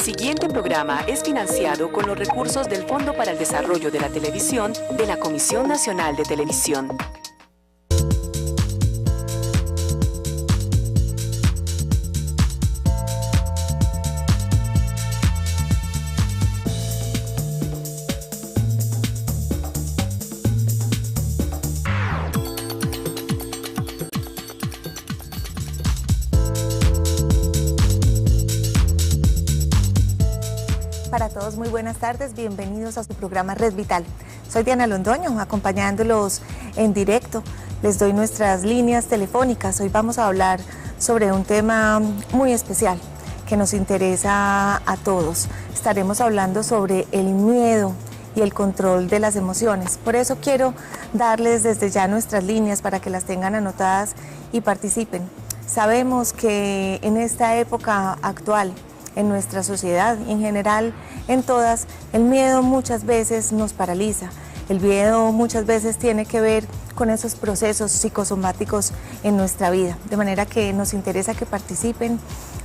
siguiente programa es financiado con los recursos del Fondo para el Desarrollo de la Televisión de la Comisión Nacional de Televisión. Para todos, muy buenas tardes, bienvenidos a su programa Red Vital. Soy Diana Londoño, acompañándolos en directo. Les doy nuestras líneas telefónicas. Hoy vamos a hablar sobre un tema muy especial que nos interesa a todos. Estaremos hablando sobre el miedo y el control de las emociones. Por eso quiero darles desde ya nuestras líneas para que las tengan anotadas y participen. Sabemos que en esta época actual, en nuestra sociedad y en general en todas, el miedo muchas veces nos paraliza. El miedo muchas veces tiene que ver con esos procesos psicosomáticos en nuestra vida. De manera que nos interesa que participen,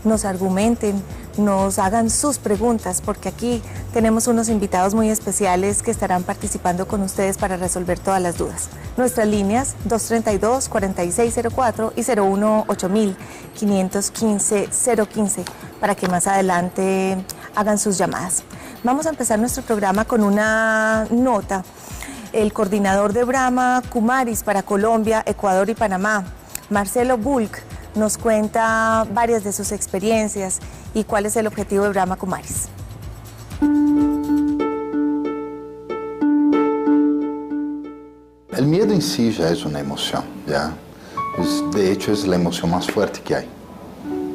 nos argumenten, nos hagan sus preguntas, porque aquí tenemos unos invitados muy especiales que estarán participando con ustedes para resolver todas las dudas. Nuestras líneas 232-4604 y 018-515-015 para que más adelante hagan sus llamadas. Vamos a empezar nuestro programa con una nota. El coordinador de Brahma Kumaris para Colombia, Ecuador y Panamá, Marcelo Bulc, nos cuenta varias de sus experiencias y cuál es el objetivo de Brahma Kumaris. El miedo en sí ya es una emoción, ¿ya? De hecho es la emoción más fuerte que hay,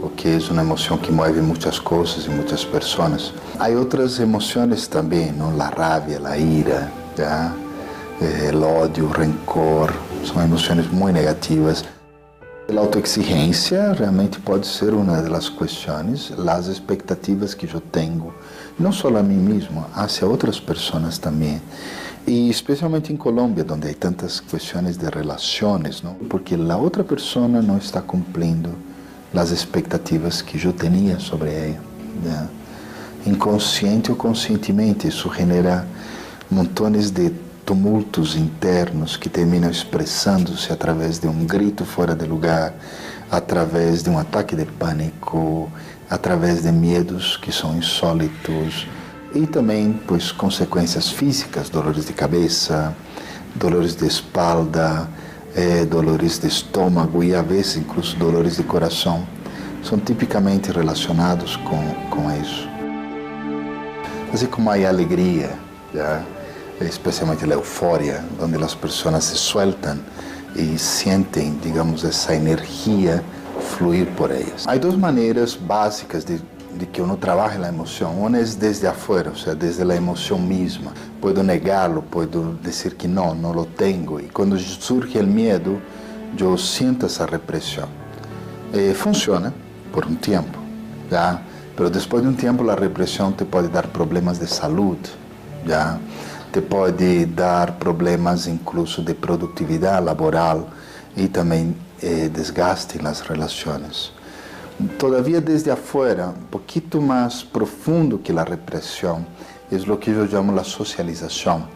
porque es una emoción que mueve muchas cosas y muchas personas. Hay otras emociones también, ¿no? La rabia, la ira, ¿ya? El odio, el rencor, son emociones muy negativas. La autoexigencia realmente puede ser una de las cuestiones, las expectativas que yo tengo, no solo a mí mismo, hacia otras personas también. Y especialmente en Colombia, donde hay tantas cuestiones de relaciones, ¿no? Porque la otra persona no está cumpliendo las expectativas que yo tenía sobre ella, ¿ya? Inconsciente o conscientemente, eso genera montones de tumultos internos que terminam expressando-se através de um grito fora de lugar, através de um ataque de pânico, através de medos que são insólitos e também, pois, consequências físicas, dolores de cabeça, dolores de espalda, dolores de estômago e, às vezes, incluso dolores de coração, são tipicamente relacionados com isso. Assim como a alegria, já, especialmente la euforia, donde las personas se sueltan y sienten, digamos, esa energía fluir por ellas. Hay dos maneras básicas de que uno trabaje la emoción. Una es desde afuera, o sea, desde la emoción misma. Puedo negarlo, puedo decir que no lo tengo. Y cuando surge el miedo, yo siento esa represión. Funciona por un tiempo, ¿ya? Pero después de un tiempo la represión te puede dar problemas de salud, ¿ya? Te pode dar problemas incluso de produtividade laboral e também desgaste nas relações. Todavia, desde afuera, um pouquinho mais profundo que a repressão, é o que eu chamo de socialização.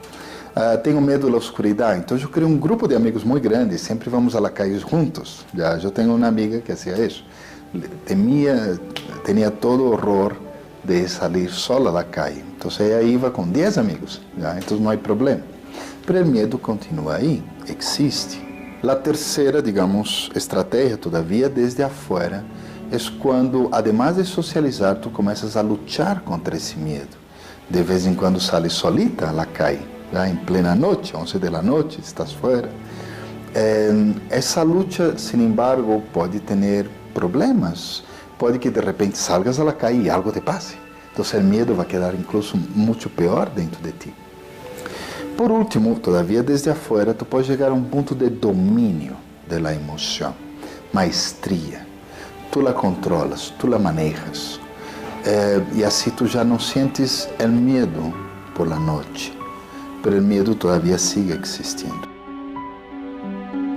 Tenho medo da escuridão, então eu criei um grupo de amigos muito grande, sempre vamos à la calle juntos. Eu tenho uma amiga que fazia isso. Tinha todo horror de salir sola a la calle. Entonces ella iba con 10 amigos, ¿ya? Entonces no hay problema. Pero el miedo continúa ahí, existe. La tercera, digamos, estrategia todavía desde afuera es cuando, además de socializar, tú comienzas a luchar contra ese miedo. De vez en cuando sales solita a la calle, ¿ya? En plena noche, 11 de la noche, estás fuera. Esa lucha, sin embargo, puede tener problemas. Puede que de repente salgas a la calle y algo te pase. Entonces el miedo va a quedar incluso mucho peor dentro de ti. Por último, todavía desde afuera, tú puedes llegar a un punto de dominio de la emoción, maestría. Tú la controlas, tú la manejas. Y así tú ya no sientes el miedo por la noche, pero el miedo todavía sigue existiendo.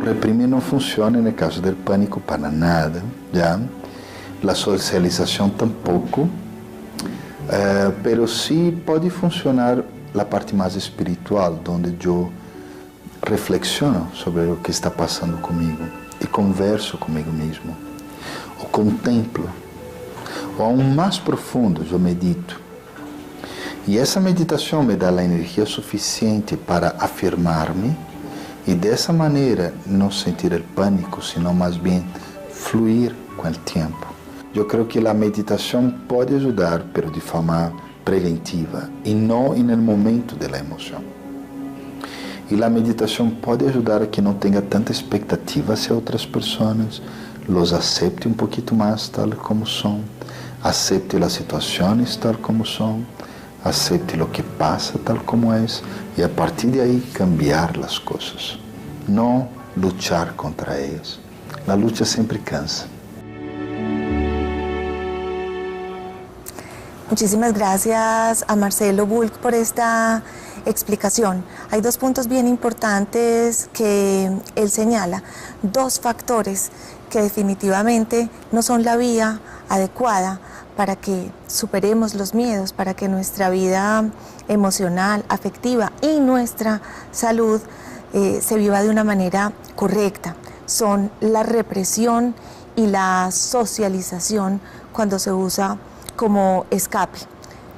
Reprimir no funciona en el caso del pánico para nada, ¿ya? La socialización tampoco. Pero sí puede funcionar la parte más espiritual, donde yo reflexiono sobre lo que está pasando conmigo y converso conmigo mismo, o contemplo, o aún más profundo, yo medito. Y esa meditación me da la energía suficiente para afirmarme y de esa manera no sentir el pánico, sino más bien fluir con el tiempo. Yo creo que la meditación puede ayudar, pero de forma preventiva y no en el momento de la emoción. Y la meditación puede ayudar a que no tenga tanta expectativa hacia otras personas, los acepte un poquito más tal como son, acepte las situaciones tal como son, acepte lo que pasa tal como es y a partir de ahí cambiar las cosas, no luchar contra ellas. La lucha siempre cansa. Muchísimas gracias a Marcelo Bulc por esta explicación. Hay dos puntos bien importantes que él señala, dos factores que definitivamente no son la vía adecuada para que superemos los miedos, para que nuestra vida emocional, afectiva y nuestra salud se viva de una manera correcta. Son la represión y la socialización cuando se usa como escape.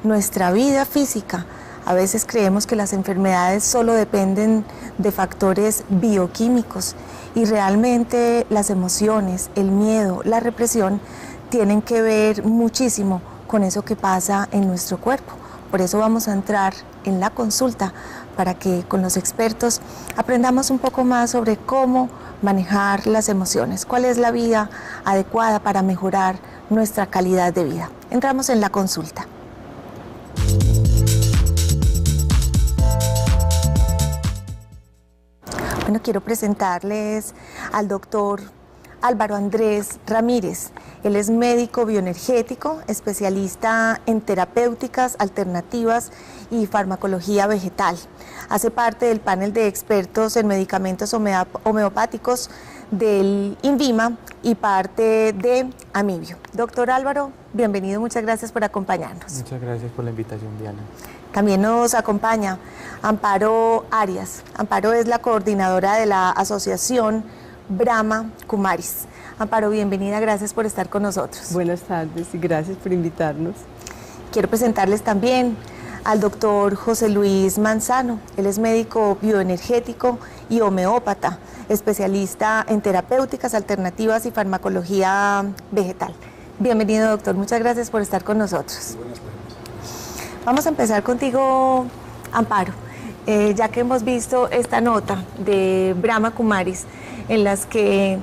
Nuestra vida física, a veces creemos que las enfermedades solo dependen de factores bioquímicos y realmente las emociones, el miedo, la represión tienen que ver muchísimo con eso que pasa en nuestro cuerpo. Por eso vamos a entrar en la consulta para que con los expertos aprendamos un poco más sobre cómo manejar las emociones, cuál es la vía adecuada para mejorar nuestra calidad de vida. Entramos en la consulta. Bueno, quiero presentarles al doctor Álvaro Andrés Ramírez. Él es médico bioenergético, especialista en terapéuticas alternativas y farmacología vegetal. Hace parte del panel de expertos en medicamentos homeopáticos del INVIMA y parte de Amibio. Doctor Álvaro, bienvenido, muchas gracias por acompañarnos. Muchas gracias por la invitación, Diana. También nos acompaña Amparo Arias. Amparo es la coordinadora de la asociación Brahma Kumaris. Amparo, bienvenida, gracias por estar con nosotros. Buenas tardes y gracias por invitarnos. Quiero presentarles también al doctor José Luis Manzano. Él es médico bioenergético y homeópata, especialista en terapéuticas alternativas y farmacología vegetal. Bienvenido, doctor, muchas gracias por estar con nosotros. Vamos a empezar contigo, Amparo, ya que hemos visto esta nota de Brahma Kumaris en las que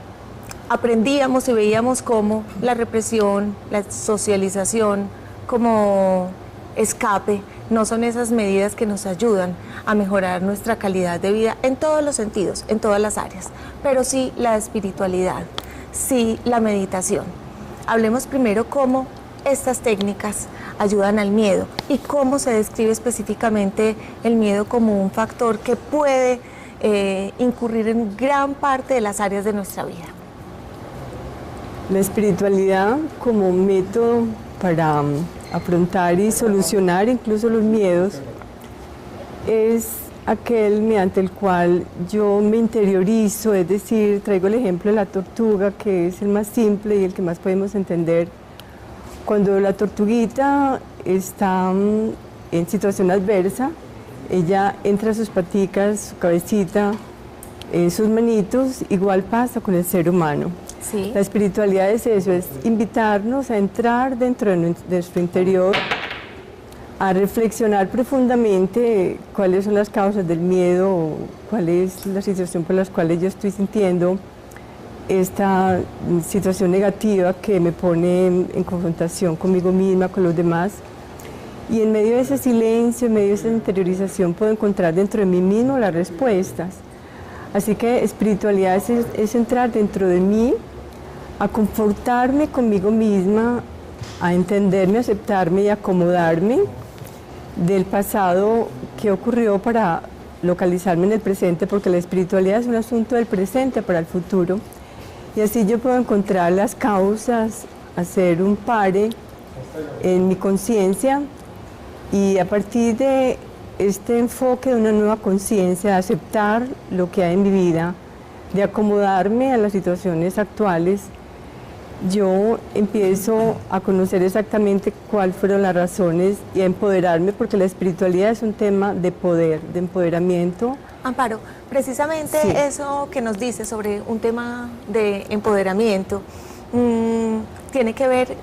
aprendíamos y veíamos cómo la represión, la socialización como escape no son esas medidas que nos ayudan a mejorar nuestra calidad de vida en todos los sentidos, en todas las áreas, pero sí la espiritualidad, sí la meditación. Hablemos primero cómo estas técnicas ayudan al miedo y cómo se describe específicamente el miedo como un factor que puede incurrir en gran parte de las áreas de nuestra vida. La espiritualidad como método para afrontar y solucionar incluso los miedos es aquel mediante el cual yo me interiorizo, es decir, traigo el ejemplo de la tortuga, que es el más simple y el que más podemos entender. Cuando la tortuguita está en situación adversa, ella entra sus paticas, su cabecita, sus manitos, igual pasa con el ser humano. Sí. La espiritualidad es eso, es invitarnos a entrar dentro de nuestro interior, a reflexionar profundamente cuáles son las causas del miedo, cuál es la situación por la cual yo estoy sintiendo esta situación negativa que me pone en confrontación conmigo misma, con los demás. Y en medio de ese silencio, en medio de esa interiorización, puedo encontrar dentro de mí mismo las respuestas. Así que espiritualidad es entrar dentro de mí, a confortarme conmigo misma, a entenderme, a aceptarme y acomodarme del pasado que ocurrió para localizarme en el presente, porque la espiritualidad es un asunto del presente para el futuro. Y así yo puedo encontrar las causas, hacer un pare en mi conciencia Y a partir de este enfoque de una nueva conciencia, de aceptar lo que hay en mi vida, de acomodarme a las situaciones actuales, yo empiezo a conocer exactamente cuáles fueron las razones y a empoderarme, porque la espiritualidad es un tema de poder, de empoderamiento. Amparo, precisamente Sí. eso que nos dice sobre un tema de empoderamiento tiene que ver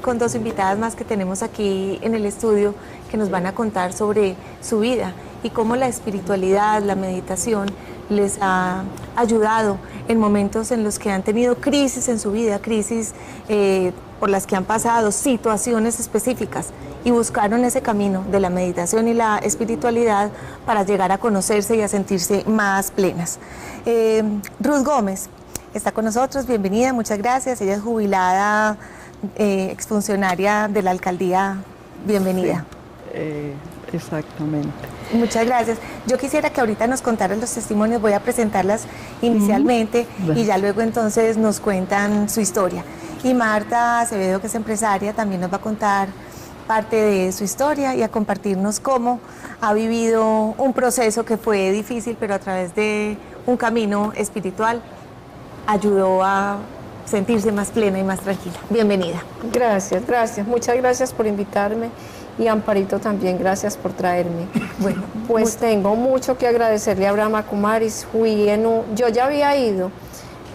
con dos invitadas más que tenemos aquí en el estudio que nos van a contar sobre su vida y cómo la espiritualidad, la meditación les ha ayudado en momentos en los que han tenido crisis en su vida, crisis por las que han pasado, situaciones específicas, y buscaron ese camino de la meditación y la espiritualidad para llegar a conocerse y a sentirse más plenas. Ruth Gómez está con nosotros, bienvenida, muchas gracias. Ella es jubilada, exfuncionaria de la alcaldía, bienvenida. Sí, exactamente. Muchas gracias. Yo quisiera que ahorita nos contaran los testimonios, voy a presentarlas inicialmente y ya luego entonces nos cuentan su historia. Y Marta Acevedo, que es empresaria, también nos va a contar parte de su historia y a compartirnos cómo ha vivido un proceso que fue difícil, pero a través de un camino espiritual ayudó a sentirse más plena y más tranquila. Bienvenida. Gracias, gracias. Muchas gracias por invitarme y Amparito también, gracias por traerme. Bueno, Pues tengo mucho que agradecerle a Brahma Kumaris. Yo ya había ido,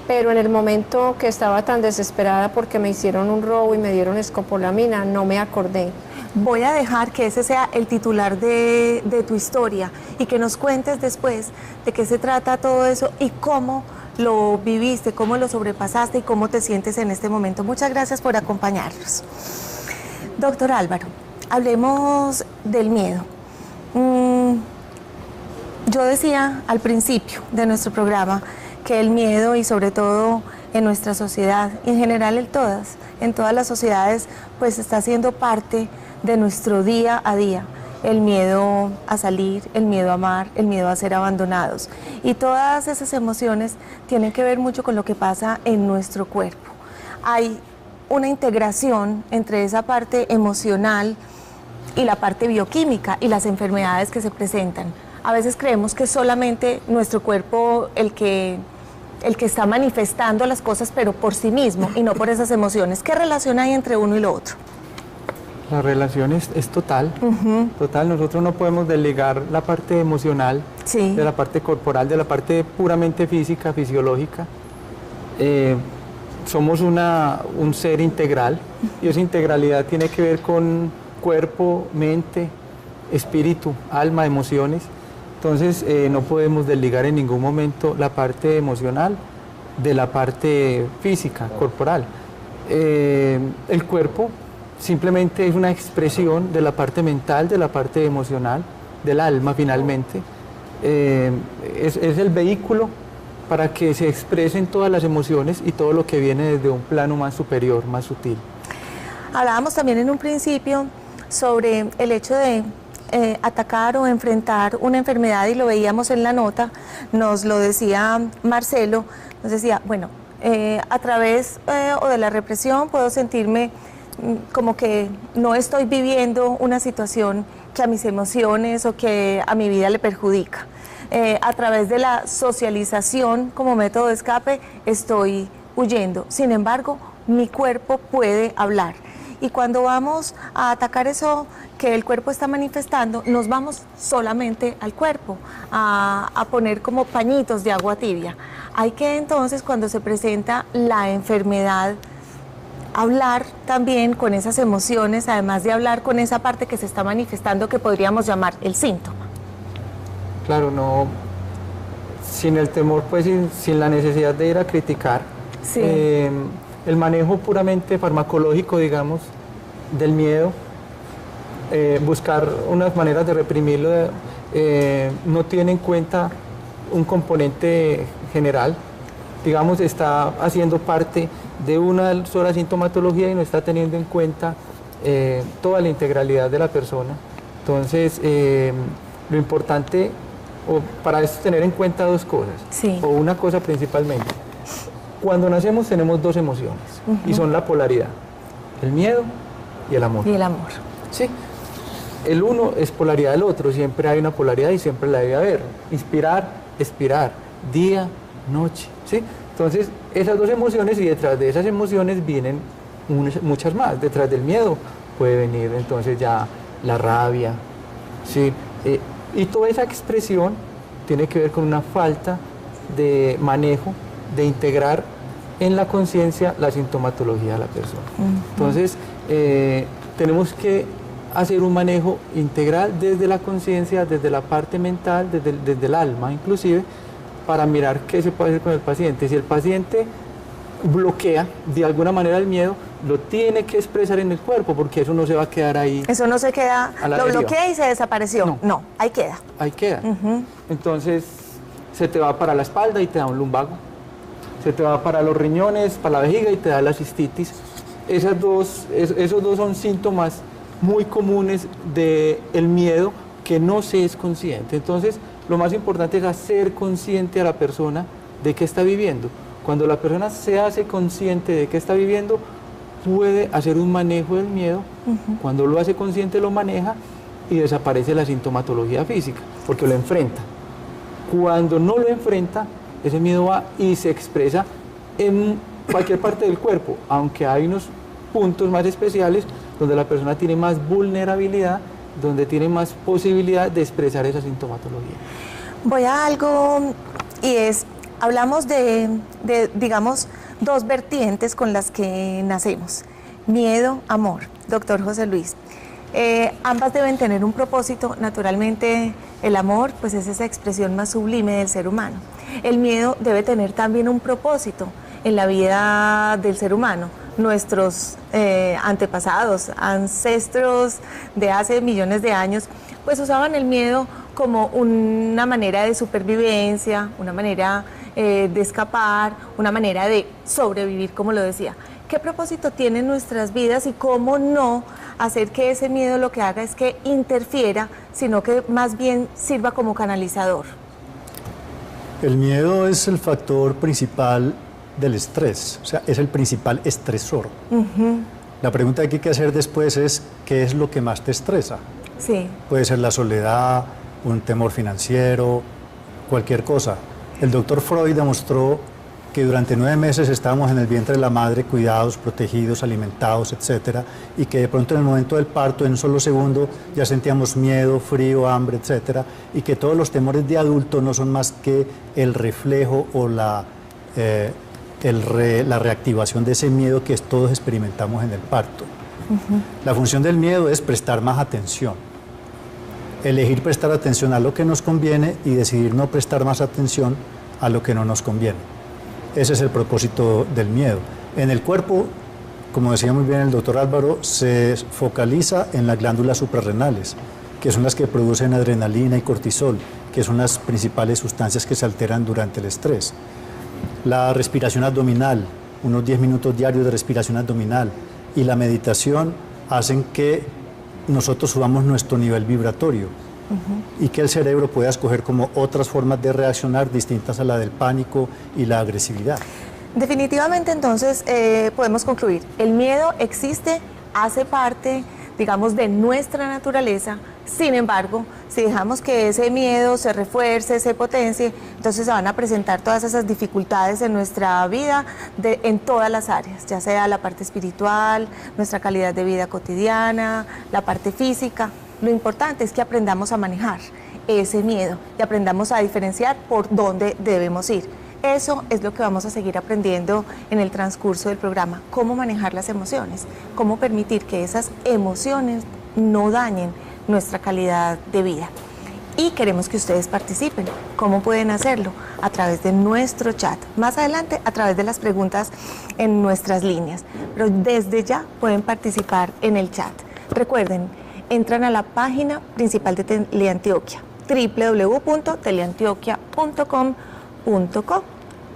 pero en el momento que estaba tan desesperada porque me hicieron un robo y me dieron escopolamina, no me acordé. voy a dejar que ese sea el titular de tu historia y que nos cuentes después de qué se trata todo eso y cómo lo viviste, cómo lo sobrepasaste y cómo te sientes en este momento. Muchas gracias por acompañarnos. Doctor Álvaro, hablemos del miedo. Yo decía al principio de nuestro programa que el miedo, y sobre todo en nuestra sociedad, y en general en todas las sociedades, pues está siendo parte de nuestro día a día. El miedo a salir, el miedo a amar, el miedo a ser abandonados. Y todas esas emociones tienen que ver mucho con lo que pasa en nuestro cuerpo. Hay una integración entre esa parte emocional y la parte bioquímica y las enfermedades que se presentan. A veces creemos que es solamente nuestro cuerpo el que está manifestando las cosas, pero por sí mismo y no por esas emociones. ¿Qué relación hay entre uno y lo otro? La relación es total, total. Nosotros no podemos desligar la parte emocional Sí. de la parte corporal, de la parte puramente física, fisiológica. Somos un ser integral y esa integralidad tiene que ver con cuerpo, mente, espíritu, alma, emociones. Entonces no podemos desligar en ningún momento la parte emocional de la parte física, corporal. El cuerpo simplemente es una expresión de la parte mental, de la parte emocional, del alma finalmente. Es el vehículo para que se expresen todas las emociones y todo lo que viene desde un plano más superior, más sutil. Hablábamos también en un principio sobre el hecho de atacar o enfrentar una enfermedad, y lo veíamos en la nota, nos lo decía Marcelo, nos decía, bueno, a través o de la represión puedo sentirme como que no estoy viviendo una situación que a mis emociones o que a mi vida le perjudica. A través de la socialización como método de escape estoy huyendo. Sin embargo, mi cuerpo puede hablar. Y cuando vamos a atacar eso que el cuerpo está manifestando, nos vamos solamente al cuerpo, a poner como pañitos de agua tibia. Hay que entonces, cuando se presenta la enfermedad, hablar también con esas emociones, además de hablar con esa parte que se está manifestando, que podríamos llamar el síntoma. Claro, no, sin el temor, pues sin la necesidad de ir a criticar. Sí. El manejo puramente farmacológico, digamos, del miedo, buscar unas maneras de reprimirlo, no tiene en cuenta un componente general, digamos, está haciendo parte de una sola sintomatología y no está teniendo en cuenta toda la integralidad de la persona. Entonces, lo importante para esto es tener en cuenta dos cosas, Sí. o una cosa principalmente. Cuando nacemos tenemos dos emociones y son la polaridad, el miedo y el amor. Y el amor. Sí. el uno es polaridad del otro, siempre hay una polaridad y siempre la debe haber. Inspirar, expirar, día, noche, ¿sí? Entonces, esas dos emociones, y detrás de esas emociones vienen muchas más. Detrás del miedo puede venir entonces ya la rabia, ¿sí? Y toda esa expresión tiene que ver con una falta de manejo, de integrar en la conciencia la sintomatología de la persona. Entonces, tenemos que hacer un manejo integral desde la conciencia, desde la parte mental, desde el alma inclusive, para mirar qué se puede hacer con el paciente. Si el paciente bloquea de alguna manera el miedo, lo tiene que expresar en el cuerpo, porque eso no se va a quedar ahí. Eso no se queda, lo bloquea y se desapareció. No, ahí queda. Ahí queda. Entonces, se te va para la espalda y te da un lumbago. Se te va para los riñones, para la vejiga y te da la cistitis. Esos dos son síntomas muy comunes del miedo que no se es consciente. Entonces, lo más importante es hacer consciente a la persona de qué está viviendo. Cuando la persona se hace consciente de qué está viviendo, puede hacer un manejo del miedo. Cuando lo hace consciente, lo maneja y desaparece la sintomatología física, porque lo enfrenta. Cuando no lo enfrenta, ese miedo va y se expresa en cualquier parte del cuerpo, aunque hay unos puntos más especiales donde la persona tiene más vulnerabilidad, donde tiene más posibilidad de expresar esa sintomatología. Voy a algo, y hablamos de, digamos, dos vertientes con las que nacemos: miedo, amor. Doctor José Luis, ambas deben tener un propósito. Naturalmente, el amor pues es esa expresión más sublime del ser humano. El miedo debe tener también un propósito en la vida del ser humano. Nuestros antepasados, ancestros de hace millones de años, pues usaban el miedo como una manera de supervivencia, una manera de escapar, una manera de sobrevivir, como lo decía. ¿Qué propósito tienen nuestras vidas y cómo no hacer que ese miedo lo que haga es que interfiera, sino que más bien sirva como canalizador? El miedo es el factor principal del estrés, o sea, es el principal estresor. La pregunta que hay que hacer después es, ¿qué es lo que más te estresa? Sí. Puede ser la soledad, un temor financiero, cualquier cosa. El doctor Freud demostró que durante 9 meses estábamos en el vientre de la madre, cuidados, protegidos, alimentados, etcétera, y que de pronto en el momento del parto, en un solo segundo, ya sentíamos miedo, frío, hambre, etcétera, y que todos los temores de adulto no son más que el reflejo o la reactivación de ese miedo que todos experimentamos en el parto. La función del miedo es prestar más atención, elegir prestar atención a lo que nos conviene y decidir no prestar más atención a lo que no nos conviene. Ese es el propósito del miedo. En el cuerpo, como decía muy bien el doctor Álvaro, se focaliza en las glándulas suprarrenales, que son las que producen adrenalina y cortisol, que son las principales sustancias que se alteran durante el estrés. La respiración abdominal, unos 10 minutos diarios de respiración abdominal, y la meditación hacen que nosotros subamos nuestro nivel vibratorio y que el cerebro pueda escoger como otras formas de reaccionar distintas a la del pánico y la agresividad. Definitivamente, entonces, podemos concluir, el miedo existe, hace parte, digamos, de nuestra naturaleza. Sin embargo, si dejamos que ese miedo se refuerce, se potencie, entonces se van a presentar todas esas dificultades en nuestra vida, en todas las áreas, ya sea la parte espiritual, nuestra calidad de vida cotidiana, la parte física. Lo importante es que aprendamos a manejar ese miedo y aprendamos a diferenciar por dónde debemos ir. Eso es lo que vamos a seguir aprendiendo en el transcurso del programa, cómo manejar las emociones, cómo permitir que esas emociones no dañen nuestra calidad de vida. Y queremos que ustedes participen. ¿Cómo pueden hacerlo? A través de nuestro chat. Más adelante, a través de las preguntas en nuestras líneas. Pero desde ya pueden participar en el chat. Recuerden, entran a la página principal de Teleantioquia, www.teleantioquia.com.co.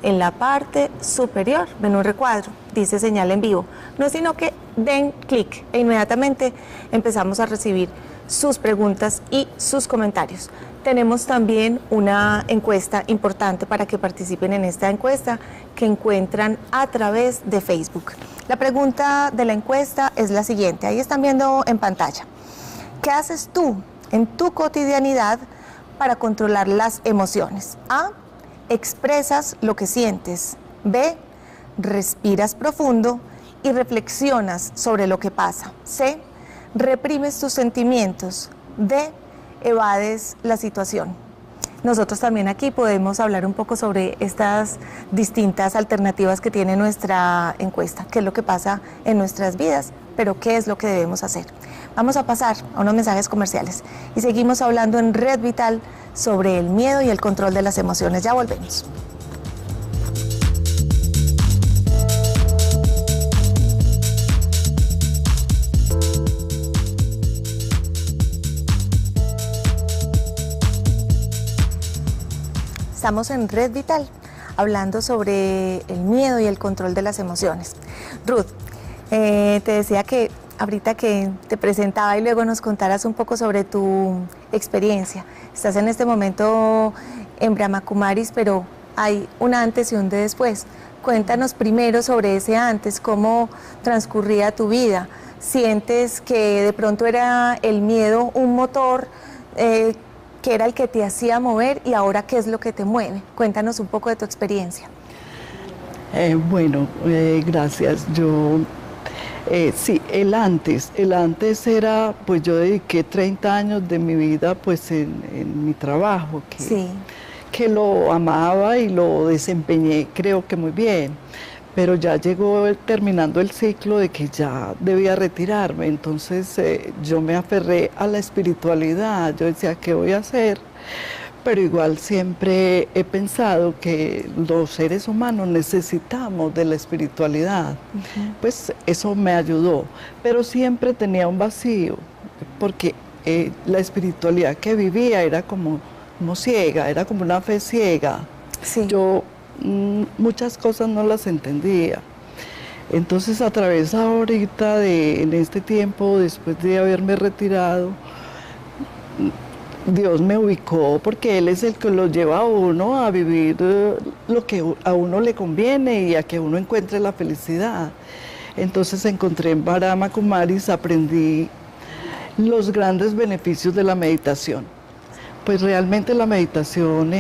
En la parte superior ven un recuadro, dice señal en vivo. No es sino que den clic e inmediatamente empezamos a recibir sus preguntas y sus comentarios. Tenemos también una encuesta importante para que participen en esta encuesta que encuentran a través de Facebook. La pregunta de la encuesta es la siguiente, ahí están viendo en pantalla. ¿Qué haces tú en tu cotidianidad para controlar las emociones? A, expresas lo que sientes. B, respiras profundo y reflexionas sobre lo que pasa. C, reprimes tus sentimientos. D, evades la situación. Nosotros también aquí podemos hablar un poco sobre estas distintas alternativas que tiene nuestra encuesta, qué es lo que pasa en nuestras vidas, pero qué es lo que debemos hacer. Vamos a pasar a unos mensajes comerciales y seguimos hablando en Red Vital sobre el miedo y el control de las emociones. Ya volvemos. Estamos en Red Vital, hablando sobre el miedo y el control de las emociones. Ruth, te decía que ahorita que te presentaba y luego nos contaras un poco sobre tu experiencia. Estás en este momento en Brahma Kumaris, pero hay un antes y un después. Cuéntanos primero sobre ese antes, cómo transcurría tu vida. ¿Sientes que de pronto era el miedo un motor que era el que te hacía mover y ahora qué es lo que te mueve? Cuéntanos un poco de tu experiencia. Gracias. Sí, el antes era, pues yo dediqué 30 años de mi vida pues en mi trabajo, que lo amaba y lo desempeñé creo que muy bien, pero ya llegó terminando el ciclo de que ya debía retirarme, entonces yo me aferré a la espiritualidad, yo decía, ¿qué voy a hacer? Pero igual siempre he pensado que los seres humanos necesitamos de la espiritualidad, pues eso me ayudó, pero siempre tenía un vacío, porque la espiritualidad que vivía era como ciega, era como una fe ciega. Sí. Yo muchas cosas no las entendía. Entonces a través ahorita en este tiempo, después de haberme retirado, Dios me ubicó porque Él es el que lo lleva a uno a vivir lo que a uno le conviene y a que uno encuentre la felicidad. Entonces encontré en Brahma Kumaris, aprendí los grandes beneficios de la meditación. Pues realmente la meditación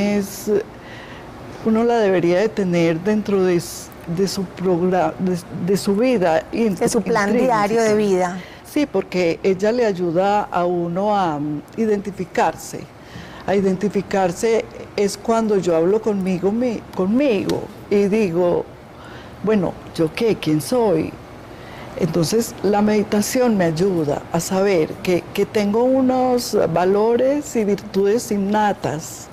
uno la debería de tener dentro de su programa, de su vida. De su plan diario de vida. Sí, porque ella le ayuda a uno a identificarse. A identificarse es cuando yo hablo conmigo y digo, bueno, ¿yo qué? ¿Quién soy? Entonces la meditación me ayuda a saber que tengo unos valores y virtudes innatas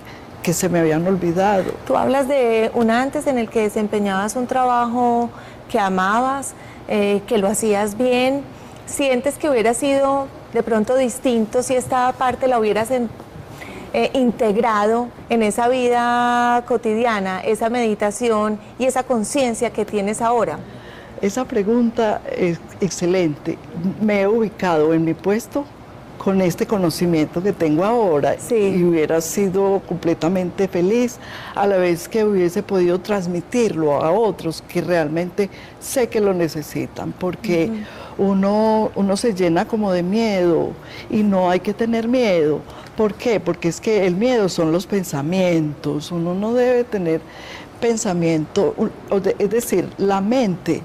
que se me habían olvidado. Tú hablas de un antes en el que desempeñabas un trabajo que amabas, que lo hacías bien. ¿Sientes que hubiera sido de pronto distinto si esta parte la hubieras integrado en esa vida cotidiana, esa meditación y esa conciencia que tienes ahora? Esa pregunta es excelente. Me he ubicado en mi puesto con este conocimiento que tengo ahora, y hubiera sido completamente feliz a la vez que hubiese podido transmitirlo a otros que realmente sé que lo necesitan, porque uno se llena como de miedo y no hay que tener miedo. ¿Por qué? Porque es que el miedo son los pensamientos, uno no debe tener pensamiento, es decir, la mente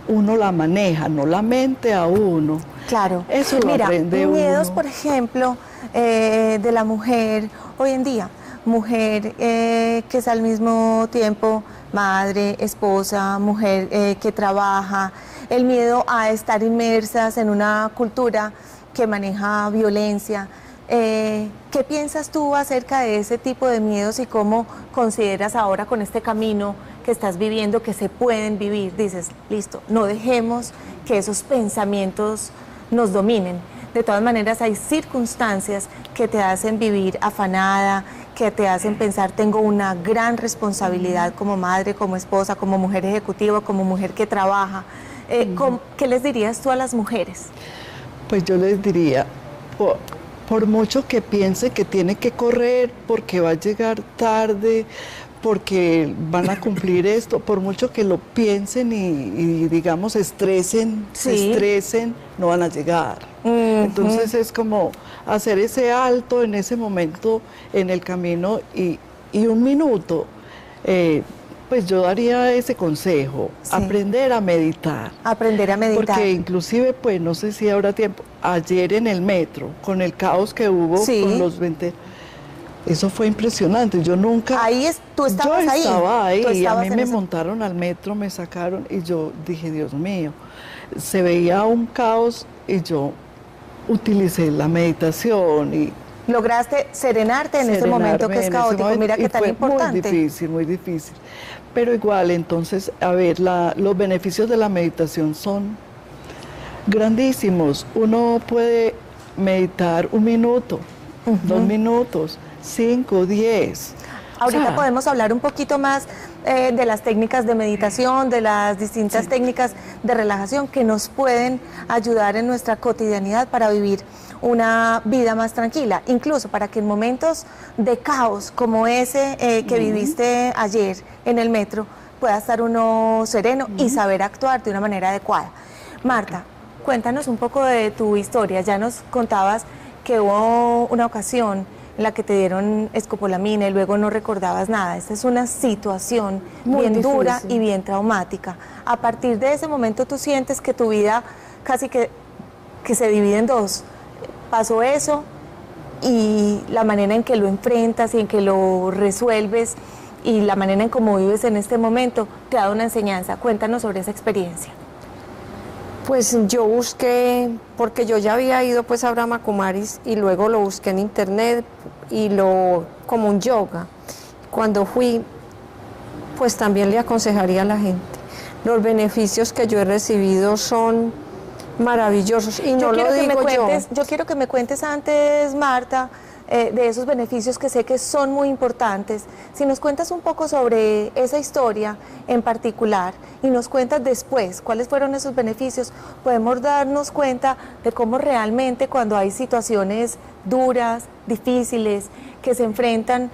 uno la maneja, no la mente a uno. Claro. Eso lo aprende uno. Miedos, por ejemplo, de la mujer hoy en día. Mujer que es al mismo tiempo madre, esposa, mujer que trabaja. El miedo a estar inmersas en una cultura que maneja violencia. ¿Qué piensas tú acerca de ese tipo de miedos y cómo consideras ahora con este camino que estás viviendo que se pueden vivir? Dices, listo, no dejemos que esos pensamientos nos dominen. De todas maneras hay circunstancias que te hacen vivir afanada, que te hacen pensar, tengo una gran responsabilidad como madre, como esposa, como mujer ejecutiva, como mujer que trabaja. ¿Qué les dirías tú a las mujeres? Pues yo les diría, por mucho que piense que tiene que correr porque va a llegar tarde, porque van a cumplir esto, por mucho que lo piensen y digamos se estresen, no van a llegar. Entonces es como hacer ese alto en ese momento en el camino y un minuto, pues yo daría ese consejo, Sí. aprender a meditar. Aprender a meditar. Porque inclusive, pues no sé si habrá tiempo, ayer en el metro, con el caos que hubo Sí. con los 20, eso fue impresionante. Yo nunca... Tú estabas ahí. Yo estaba ahí Tú y a estabas mí en me ese- montaron al metro, me sacaron y yo dije, Dios mío, se veía un caos y yo utilicé la meditación y Lograste serenarte en ese momento que es serenarme en ese caótico. momento, Mira y qué tan fue importante. muy difícil. Pero igual, entonces, a ver, los beneficios de la meditación son grandísimos. Uno puede meditar 1 minuto, 2 minutos, 5, 10. Ahorita O sea, podemos hablar un poquito más de las técnicas de meditación, de las distintas técnicas de relajación que nos pueden ayudar en nuestra cotidianidad para vivir una vida más tranquila, incluso para que en momentos de caos como ese que viviste ayer en el metro, pueda estar uno sereno y saber actuar de una manera adecuada. Marta, cuéntanos un poco de tu historia. Ya nos contabas que hubo una ocasión en la que te dieron escopolamina y luego no recordabas nada. Esta es una situación Muy bien dura difícil. y bien traumática. A partir de ese momento tú sientes que tu vida casi que se divide en dos. Pasó eso y la manera en que lo enfrentas y en que lo resuelves y la manera en cómo vives en este momento te ha dado una enseñanza. Cuéntanos sobre esa experiencia. Pues yo busqué, porque yo ya había ido pues a Brahma Kumaris y luego lo busqué en internet y como un yoga. Cuando fui, pues también le aconsejaría a la gente. Los beneficios que yo he recibido son maravillosos y no lo digo yo. Yo quiero que me cuentes antes, Marta, de esos beneficios que sé que son muy importantes. Si nos cuentas un poco sobre esa historia en particular y nos cuentas después cuáles fueron esos beneficios, podemos darnos cuenta de cómo realmente cuando hay situaciones duras, difíciles, que se enfrentan,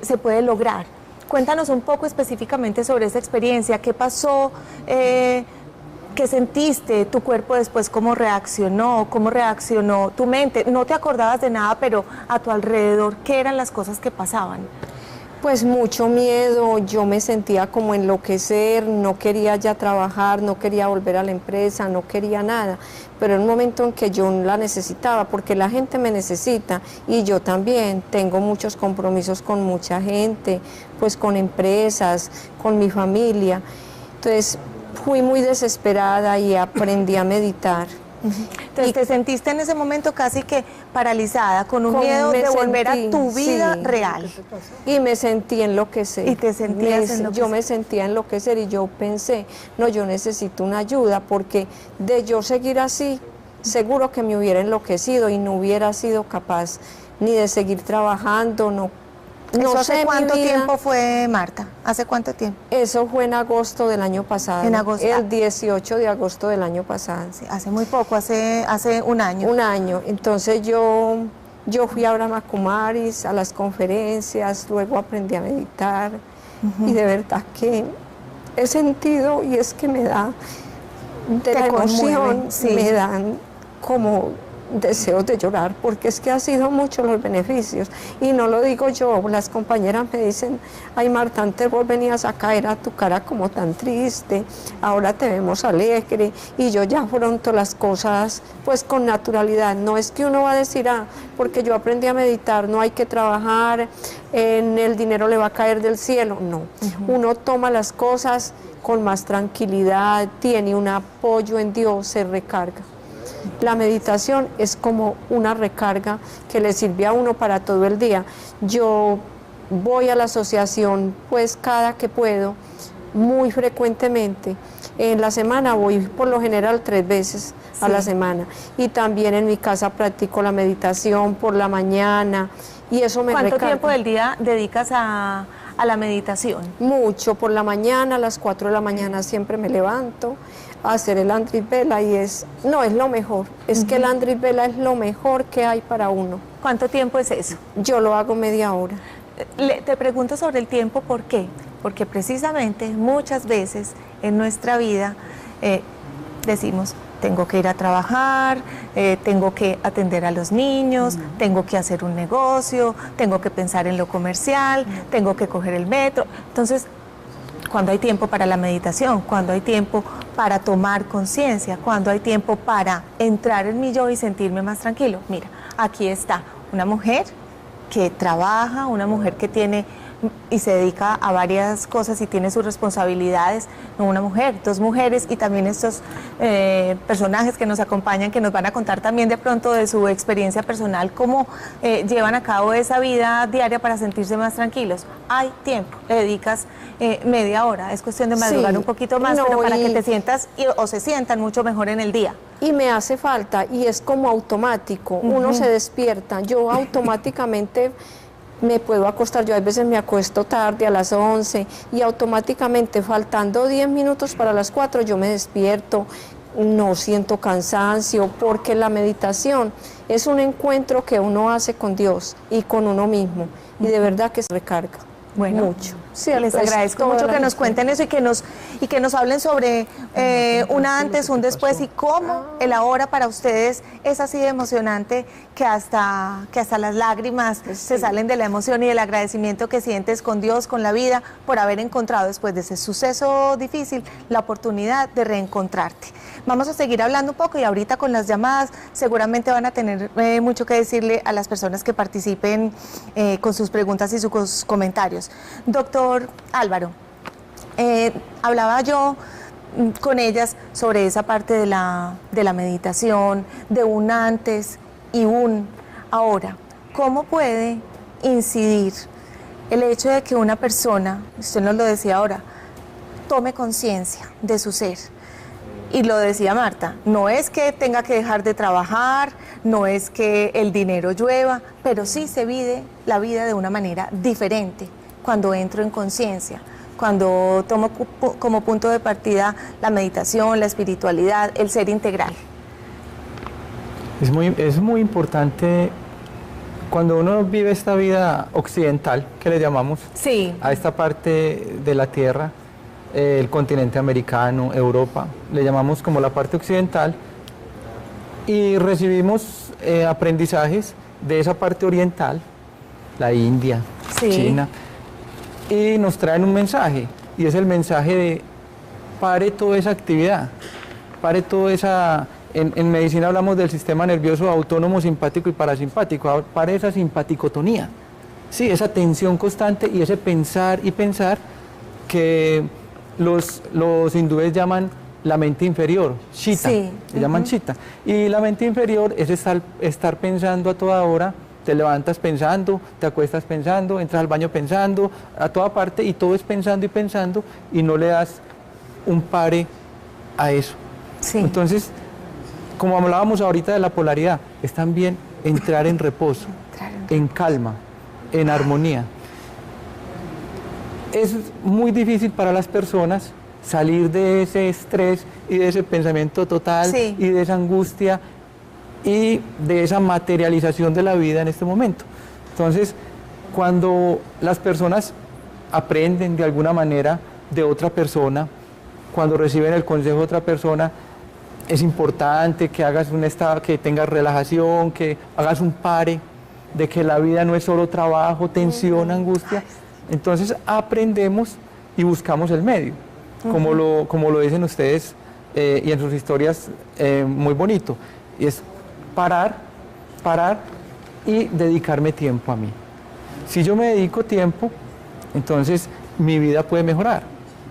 se puede lograr. Cuéntanos un poco específicamente sobre esa experiencia, qué pasó, ¿qué sentiste? ¿Tu cuerpo después cómo reaccionó? ¿Cómo reaccionó tu mente? No te acordabas de nada, pero a tu alrededor, ¿qué eran las cosas que pasaban? Pues mucho miedo, yo me sentía como enloquecer, no quería ya trabajar, no quería volver a la empresa, no quería nada, pero en un momento en que yo la necesitaba, porque la gente me necesita y yo también tengo muchos compromisos con mucha gente, pues con empresas, con mi familia, entonces fui muy desesperada y aprendí a meditar. Entonces te sentiste en ese momento casi que paralizada, con un miedo de volver a tu vida real. Y me sentí enloquecer. Y te sentías enloquecer. Yo me sentía enloquecer y yo pensé, no, yo necesito una ayuda porque de yo seguir así, seguro que me hubiera enloquecido y no hubiera sido capaz ni de seguir trabajando, no ¿Eso hace sé, cuánto mi vida. tiempo fue, Marta? ¿Hace cuánto tiempo? Eso fue en agosto del año pasado. En agosto. El 18 de agosto del año pasado. Sí, hace muy poco, hace un año. Un año. Entonces yo fui a Brahma Kumaris, a las conferencias, luego aprendí a meditar y de verdad que he sentido y es que me da de la emoción, sí. me dan como deseos de llorar porque es que ha sido muchos los beneficios y no lo digo yo, las compañeras me dicen, ay Marta, antes vos venías a caer a tu cara como tan triste, ahora te vemos alegre y yo ya afronto las cosas pues con naturalidad, no es que uno va a decir, porque yo aprendí a meditar, no hay que trabajar, en el dinero le va a caer del cielo, no, uno toma las cosas con más tranquilidad, tiene un apoyo en Dios, se recarga. La meditación es como una recarga que le sirve a uno para todo el día. Yo voy a la asociación pues cada que puedo, muy frecuentemente. En la semana voy por lo general 3 veces a la semana. Y también en mi casa practico la meditación por la mañana y eso me recarga. ¿Cuánto tiempo del día dedicas a la meditación? Mucho, por la mañana, a las 4 de la mañana siempre me levanto a hacer el Andrit Vela y es lo mejor, es que el Andrit Vela es lo mejor que hay para uno. ¿Cuánto tiempo es eso? Yo lo hago media hora. Te pregunto sobre el tiempo, ¿por qué? Porque precisamente muchas veces en nuestra vida decimos, tengo que ir a trabajar, tengo que atender a los niños, tengo que hacer un negocio, tengo que pensar en lo comercial, tengo que coger el metro. Entonces, cuando hay tiempo para la meditación, cuando hay tiempo para tomar conciencia, cuando hay tiempo para entrar en mi yo y sentirme más tranquilo. Mira, aquí está una mujer que trabaja, una mujer que tiene y se dedica a varias cosas y tiene sus responsabilidades, no una mujer, dos mujeres y también estos personajes que nos acompañan, que nos van a contar también de pronto de su experiencia personal, cómo llevan a cabo esa vida diaria para sentirse más tranquilos. Hay tiempo, le dedicas media hora, es cuestión de madrugar un poquito más, pero para que te sientas o se sientan mucho mejor en el día. Y me hace falta, y es como automático, uno se despierta, yo automáticamente me puedo acostar, yo a veces me acuesto tarde a las 11 y automáticamente faltando 10 minutos para las 4 yo me despierto, no siento cansancio, porque la meditación es un encuentro que uno hace con Dios y con uno mismo y de verdad que se recarga. Bueno, mucho. Sí, les agradezco mucho que nos cuenten eso y que nos hablen sobre un antes, un después y cómo el ahora para ustedes es así de emocionante que hasta las lágrimas se salen de la emoción y del agradecimiento que sientes con Dios, con la vida, por haber encontrado después de ese suceso difícil la oportunidad de reencontrarte. Vamos a seguir hablando un poco y ahorita con las llamadas seguramente van a tener mucho que decirle a las personas que participen con sus preguntas y sus comentarios. Doctor Álvaro, hablaba yo con ellas sobre esa parte de la meditación, de un antes y un ahora. ¿Cómo puede incidir el hecho de que una persona, usted nos lo decía ahora, tome conciencia de su ser? Y lo decía Marta, no es que tenga que dejar de trabajar, no es que el dinero llueva, pero sí se vive la vida de una manera diferente cuando entro en conciencia, cuando tomo como punto de partida la meditación, la espiritualidad, el ser integral. Es muy importante cuando uno vive esta vida occidental, que le llamamos, a esta parte de la Tierra, el continente americano, Europa, le llamamos como la parte occidental, y recibimos aprendizajes de esa parte oriental, la India, China, y nos traen un mensaje, y es el mensaje de pare toda esa actividad, pare toda esa... En medicina hablamos del sistema nervioso autónomo, simpático y parasimpático, pare esa simpaticotonía, sí, esa tensión constante y ese pensar y pensar que los hindúes llaman la mente inferior, Chitta, le llaman Chitta, y la mente inferior es estar pensando a toda hora. Te levantas pensando, te acuestas pensando, entras al baño pensando, a toda parte, y todo es pensando y pensando, y no le das un pare a eso. Entonces, como hablábamos ahorita de la polaridad, es también entrar en reposo, en calma, en armonía. Es muy difícil para las personas salir de ese estrés y de ese pensamiento total y de esa angustia y de esa materialización de la vida en este momento. Entonces, cuando las personas aprenden de alguna manera de otra persona, cuando reciben el consejo de otra persona, es importante que hagas un estado, que tengas relajación, que hagas un pare, de que la vida no es solo trabajo, tensión, angustia. Entonces aprendemos y buscamos el medio, como lo dicen ustedes y en sus historias muy bonito, y es parar y dedicarme tiempo a mí. Si yo me dedico tiempo, entonces mi vida puede mejorar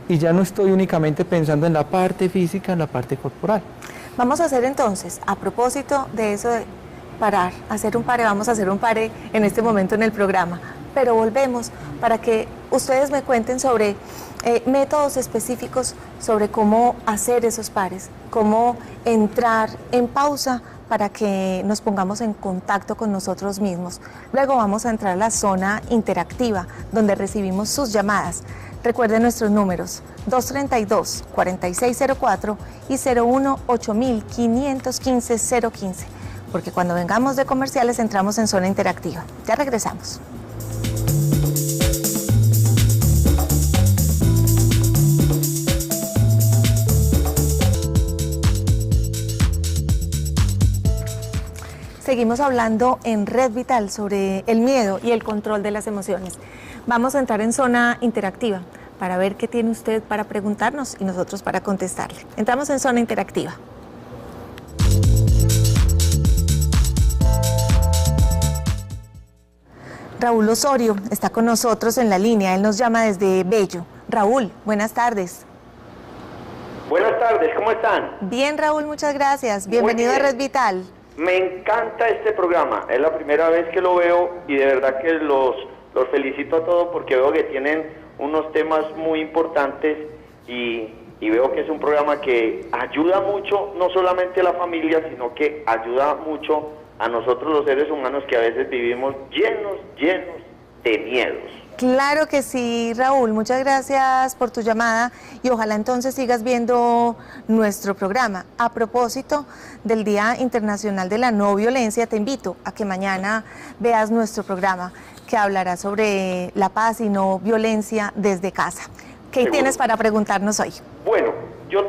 y ya no estoy únicamente pensando en la parte física, en la parte corporal. Vamos a hacer entonces, a propósito de eso de parar, hacer un pare, vamos a hacer un pare en este momento en el programa, pero volvemos para que ustedes me cuenten sobre métodos específicos sobre cómo hacer esos pares, cómo entrar en pausa para que nos pongamos en contacto con nosotros mismos. Luego vamos a entrar a la zona interactiva, donde recibimos sus llamadas. Recuerden nuestros números, 232-4604 y 018-515-015, porque cuando vengamos de comerciales entramos en zona interactiva. Ya regresamos. Seguimos hablando en Red Vital sobre el miedo y el control de las emociones. Vamos a entrar en zona interactiva para ver qué tiene usted para preguntarnos y nosotros para contestarle. Entramos en zona interactiva. Raúl Osorio está con nosotros en la línea, él nos llama desde Bello. Raúl, buenas tardes. Buenas tardes, ¿cómo están? Bien, Raúl, muchas gracias. Bienvenido a Red Vital. Me encanta este programa, es la primera vez que lo veo y de verdad que los felicito a todos porque veo que tienen unos temas muy importantes y veo que es un programa que ayuda mucho, no solamente a la familia, sino que ayuda mucho a nosotros los seres humanos que a veces vivimos llenos de miedos. Claro que sí, Raúl, muchas gracias por tu llamada y ojalá entonces sigas viendo nuestro programa. A propósito del Día Internacional de la No Violencia, te invito a que mañana veas nuestro programa que hablará sobre la paz y no violencia desde casa. ¿Qué tienes para preguntarnos hoy? Bueno, yo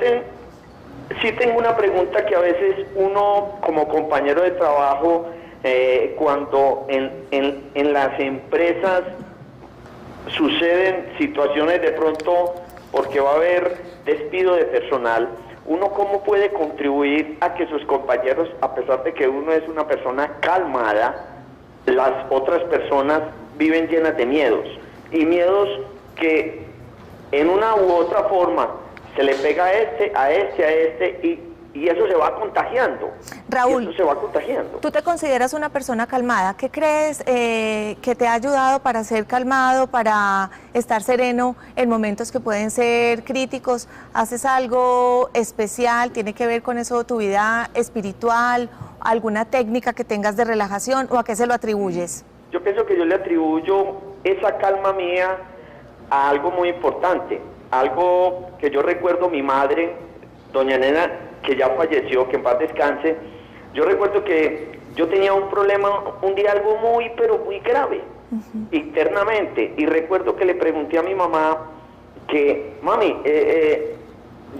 sí tengo una pregunta que a veces uno como compañero de trabajo, cuando en las empresas suceden situaciones de pronto porque va a haber despido de personal, uno cómo puede contribuir a que sus compañeros, a pesar de que uno es una persona calmada, las otras personas viven llenas de miedos, y miedos que en una u otra forma se le pega a este y eso se va contagiando. Raúl, eso se va contagiando. ¿Tú te consideras una persona calmada? ¿Qué crees que te ha ayudado para ser calmado, para estar sereno en momentos que pueden ser críticos? ¿Haces algo especial? ¿Tiene que ver con eso tu vida espiritual? ¿Alguna técnica que tengas de relajación? ¿O a qué se lo atribuyes? Yo pienso que yo le atribuyo esa calma mía a algo muy importante. Algo que yo recuerdo mi madre, doña Nena, que ya falleció, que en paz descanse. Yo recuerdo que yo tenía un problema, un día algo pero muy grave, internamente, y recuerdo que le pregunté a mi mamá que, mami,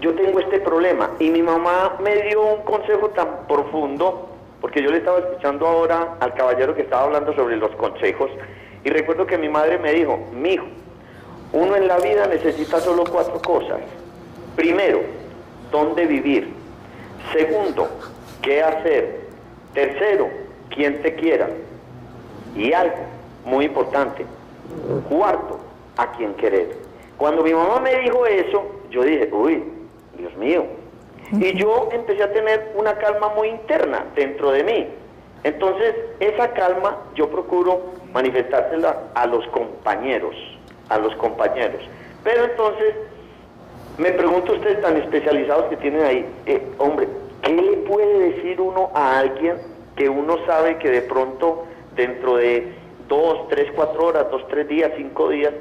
yo tengo este problema, y mi mamá me dio un consejo tan profundo, porque yo le estaba escuchando ahora al caballero que estaba hablando sobre los consejos, y recuerdo que mi madre me dijo, mijo, uno en la vida necesita solo 4 cosas. Primero, dónde vivir. Segundo, qué hacer. Tercero, quién te quiera. Y algo muy importante, cuarto, a quién querer. Cuando mi mamá me dijo eso, yo dije, uy, Dios mío. Y yo empecé a tener una calma muy interna dentro de mí. Entonces, esa calma yo procuro manifestársela a los compañeros. Pero entonces, me pregunto ustedes tan especializados que tienen ahí, hombre, ¿qué le puede decir uno a alguien que uno sabe que de pronto dentro de 2, 3, 4 horas, 2, 3 días, 5 días,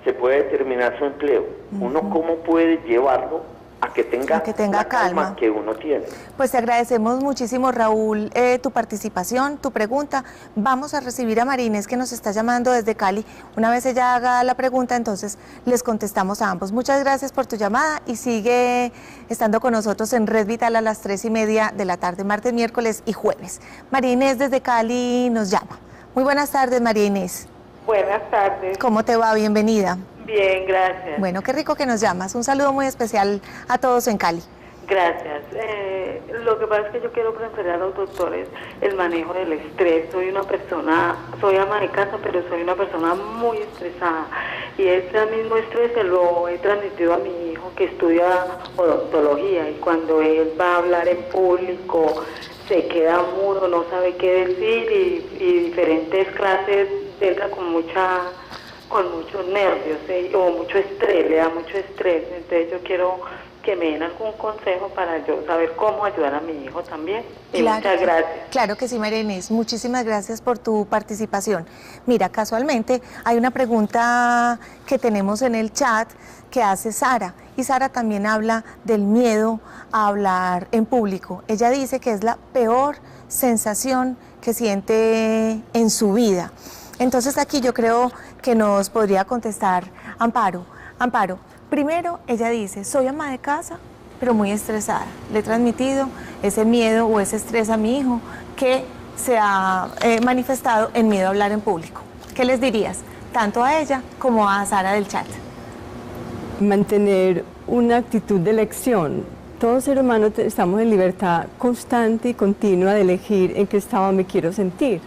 se puede terminar su empleo? ¿Uno cómo puede llevarlo a que tenga la calma que uno tiene? Pues te agradecemos muchísimo, Raúl, tu participación, tu pregunta. Vamos a recibir a María Inés, que nos está llamando desde Cali. Una vez ella haga la pregunta, entonces les contestamos a ambos. Muchas gracias por tu llamada y sigue estando con nosotros en Red Vital a las 3:30 de la tarde, martes, miércoles y jueves. María Inés desde Cali nos llama. Muy buenas tardes, María Inés. Buenas tardes. ¿Cómo te va? Bienvenida. Bien, gracias. Bueno, qué rico que nos llamas. Un saludo muy especial a todos en Cali. Gracias. Lo que pasa es que yo quiero preguntarle a los doctores el manejo del estrés. Soy ama de casa, pero soy una persona muy estresada. Y ese mismo estrés se lo he transmitido a mi hijo que estudia odontología. Y cuando él va a hablar en público, se queda mudo, no sabe qué decir y diferentes clases entra con muchos nervios o mucho estrés, le da mucho estrés. Entonces yo quiero que me den algún consejo para yo saber cómo ayudar a mi hijo también. Y claro, muchas gracias. Claro que sí, María Inés. Muchísimas gracias por tu participación. Mira, casualmente hay una pregunta que tenemos en el chat que hace Sara. Y Sara también habla del miedo a hablar en público. Ella dice que es la peor sensación que siente en su vida. Entonces aquí yo creo que nos podría contestar Amparo. Amparo, primero ella dice, soy ama de casa, pero muy estresada. Le he transmitido ese miedo o ese estrés a mi hijo. ¿Qué se ha manifestado en miedo a hablar en público. ¿Qué les dirías, tanto a ella como a Sara del chat? Mantener una actitud de elección. Todo ser humano estamos en libertad constante y continua de elegir en qué estado me quiero sentir.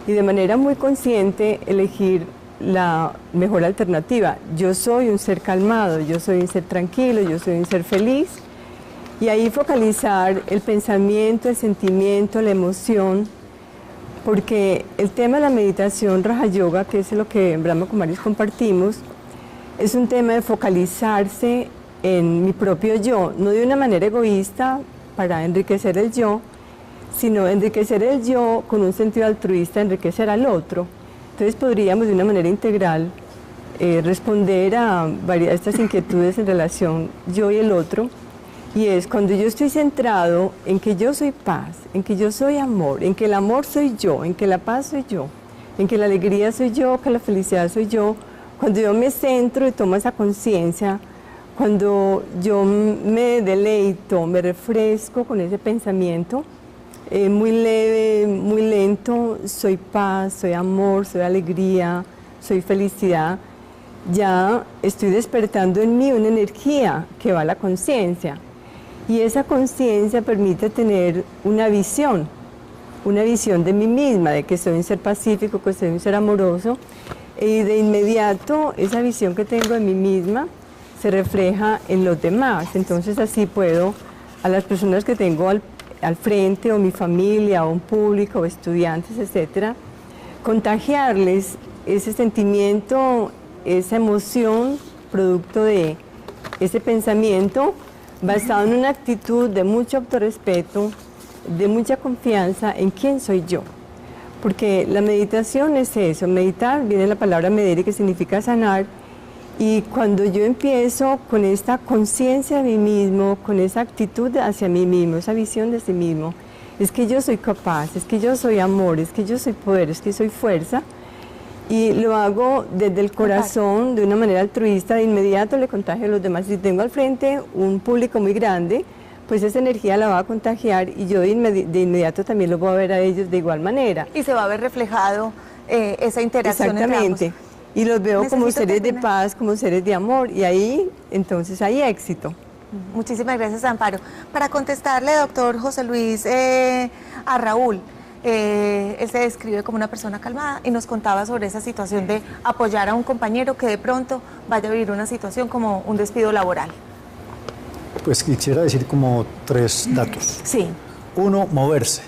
Y de manera muy consciente elegir la mejor alternativa. Yo soy un ser calmado, yo soy un ser tranquilo, yo soy un ser feliz. Y ahí focalizar el pensamiento, el sentimiento, la emoción, porque el tema de la meditación Raja Yoga, que es lo que Brahma Kumaris compartimos, es un tema de focalizarse en mi propio yo, no de una manera egoísta para enriquecer el yo, sino enriquecer el yo con un sentido altruista, enriquecer al otro. Entonces podríamos de una manera integral responder a varias de estas inquietudes en relación yo y el otro, y es cuando yo estoy centrado en que yo soy paz, en que yo soy amor, en que el amor soy yo, en que la paz soy yo, en que la alegría soy yo, que la felicidad soy yo, cuando yo me centro y tomo esa conciencia, cuando yo me deleito, me refresco con ese pensamiento, muy leve, muy lento, soy paz, soy amor, soy alegría, soy felicidad, ya estoy despertando en mí una energía que va a la conciencia. Y esa conciencia permite tener una visión de mí misma, de que soy un ser pacífico, que soy un ser amoroso, y de inmediato esa visión que tengo de mí misma se refleja en los demás. Entonces así puedo, a las personas que tengo al frente, o mi familia, o un público, o estudiantes, etcétera, contagiarles ese sentimiento, esa emoción, producto de ese pensamiento, basado en una actitud de mucho autorrespeto, de mucha confianza en quién soy yo. Porque la meditación es eso, meditar, viene la palabra medere, que significa sanar, y cuando yo empiezo con esta conciencia de mí mismo, con esa actitud hacia mí mismo, esa visión de sí mismo, es que yo soy capaz, es que yo soy amor, es que yo soy poder, es que soy fuerza, y lo hago desde el corazón, de una manera altruista, de inmediato le contagio a los demás. Si tengo al frente un público muy grande, pues esa energía la va a contagiar y yo de inmediato también lo voy a ver a ellos de igual manera. Y se va a ver reflejado esa interacción Exactamente. entre ambos. Y los veo como seres de paz, como seres de amor, y ahí entonces hay éxito. Muchísimas gracias, Amparo. Para contestarle, doctor José Luis, a Raúl, él se describe como una persona calmada y nos contaba sobre esa situación de apoyar a un compañero que de pronto vaya a vivir una situación como un despido laboral. Pues quisiera decir como 3 datos. Sí. 1, moverse.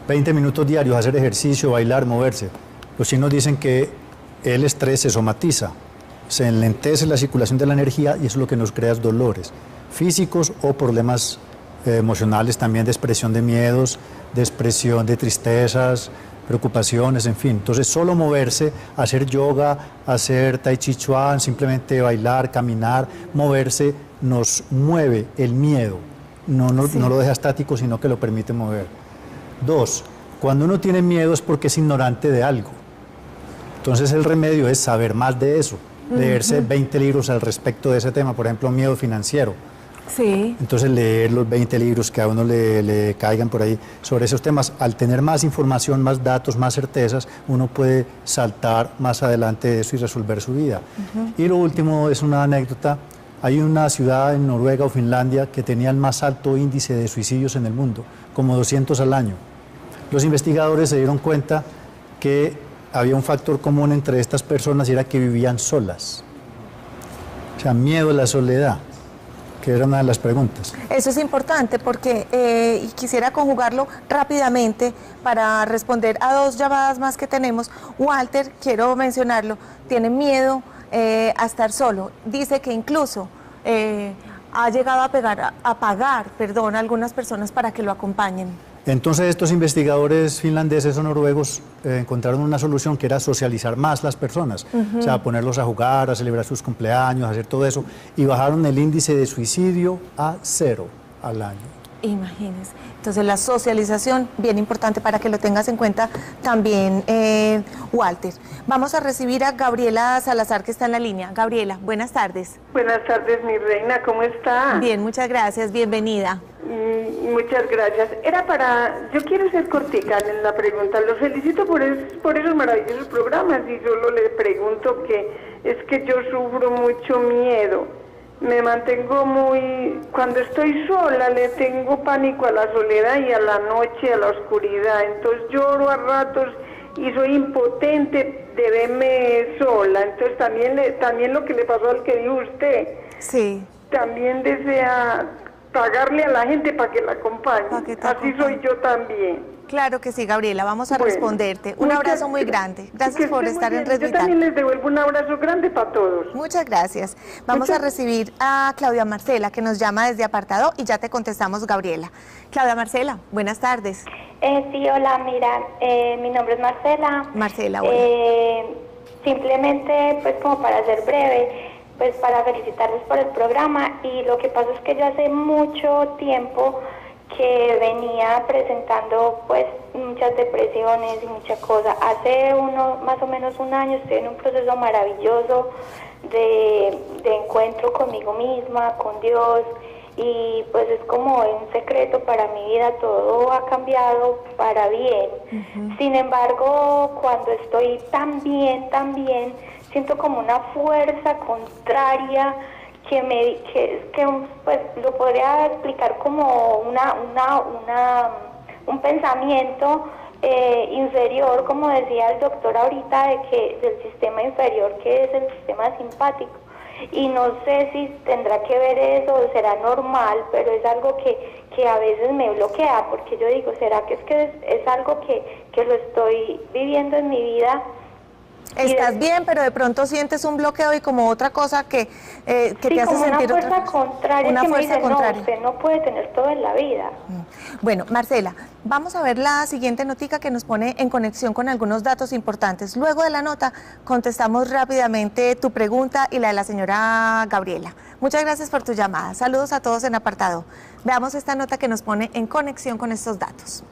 20 minutos diarios, hacer ejercicio, bailar, moverse. Los chinos dicen que el estrés se somatiza, se enlentece la circulación de la energía y eso es lo que nos crea dolores físicos o problemas emocionales también, de expresión de miedos, de expresión de tristezas, preocupaciones, en fin. Entonces solo moverse, hacer yoga, hacer tai chi chuan, simplemente bailar, caminar, moverse, nos mueve el miedo, no lo deja estático, sino que lo permite mover. 2, cuando uno tiene miedo es porque es ignorante de algo. Entonces el remedio es saber más de eso, leerse 20 libros al respecto de ese tema, por ejemplo, miedo financiero. Sí. Entonces leer los 20 libros que a uno le caigan por ahí sobre esos temas. Al tener más información, más datos, más certezas, uno puede saltar más adelante de eso y resolver su vida. Y lo último es una anécdota. Hay una ciudad en Noruega o Finlandia que tenía el más alto índice de suicidios en el mundo, como 200 al año. Los investigadores se dieron cuenta que había un factor común entre estas personas y era que vivían solas. O sea, miedo a la soledad, que era una de las preguntas. Eso es importante porque y quisiera conjugarlo rápidamente para responder a 2 llamadas más que tenemos. Walter, quiero mencionarlo, tiene miedo a estar solo. Dice que incluso ha llegado a pagar a algunas personas para que lo acompañen. Entonces estos investigadores finlandeses o noruegos encontraron una solución que era socializar más las personas, o sea, ponerlos a jugar, a celebrar sus cumpleaños, a hacer todo eso, y bajaron el índice de suicidio a 0 al año. Imagínense. Entonces la socialización, bien importante para que lo tengas en cuenta también, Walter. Vamos a recibir a Gabriela Salazar, que está en la línea. Gabriela, buenas tardes. Buenas tardes, mi reina, ¿cómo está? Bien, muchas gracias, bienvenida. Muchas gracias. Yo quiero ser cortica en la pregunta. Los felicito por esos maravillosos programas y solo le pregunto que es que yo sufro mucho miedo. Me mantengo cuando estoy sola le tengo pánico a la soledad y a la noche, a la oscuridad. Entonces lloro a ratos y soy impotente de verme sola. Entonces también lo que le pasó al que dijo usted. Sí. También desea pagarle a la gente para que la acompañe. Así soy yo también. Claro que sí, Gabriela, vamos a responderte. Un abrazo muy grande. Gracias por estar en Red Vital. Yo también les devuelvo un abrazo grande para todos. Muchas gracias. Vamos a recibir a Claudia Marcela, que nos llama desde Apartado, y ya te contestamos, Gabriela. Claudia Marcela, buenas tardes. Sí, hola, mira, mi nombre es Marcela. Marcela, hola. Simplemente, pues como para ser breve, pues para felicitarles por el programa, y lo que pasa es que yo hace mucho tiempo que venía presentando pues muchas depresiones y muchas cosas. Hace más o menos un año estoy en un proceso maravilloso de encuentro conmigo misma, con Dios, y pues es como un secreto para mi vida, todo ha cambiado para bien. Sin embargo, cuando estoy tan bien, siento como una fuerza contraria que pues lo podría explicar como un pensamiento inferior, como decía el doctor ahorita, del sistema inferior, que es el sistema simpático. Y no sé si tendrá que ver eso o será normal, pero es algo que a veces me bloquea, porque yo digo, ¿será que es algo que lo estoy viviendo en mi vida? Estás bien, pero de pronto sientes un bloqueo y como otra cosa que te hace sentir una fuerza contraria, una que fuerza me dice, contraria. no, usted no puede tener todo en la vida. Bueno, Marcela, vamos a ver la siguiente notica que nos pone en conexión con algunos datos importantes. Luego de la nota contestamos rápidamente tu pregunta y la de la señora Gabriela. Muchas gracias por tu llamada. Saludos a todos en Apartado. Veamos esta nota que nos pone en conexión con estos datos.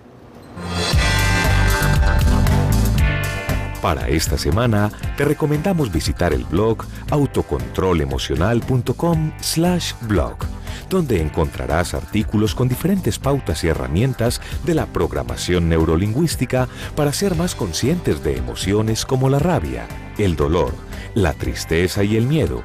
Para esta semana, te recomendamos visitar el blog autocontrolemocional.com/blog, donde encontrarás artículos con diferentes pautas y herramientas de la programación neurolingüística para ser más conscientes de emociones como la rabia, el dolor, la tristeza y el miedo,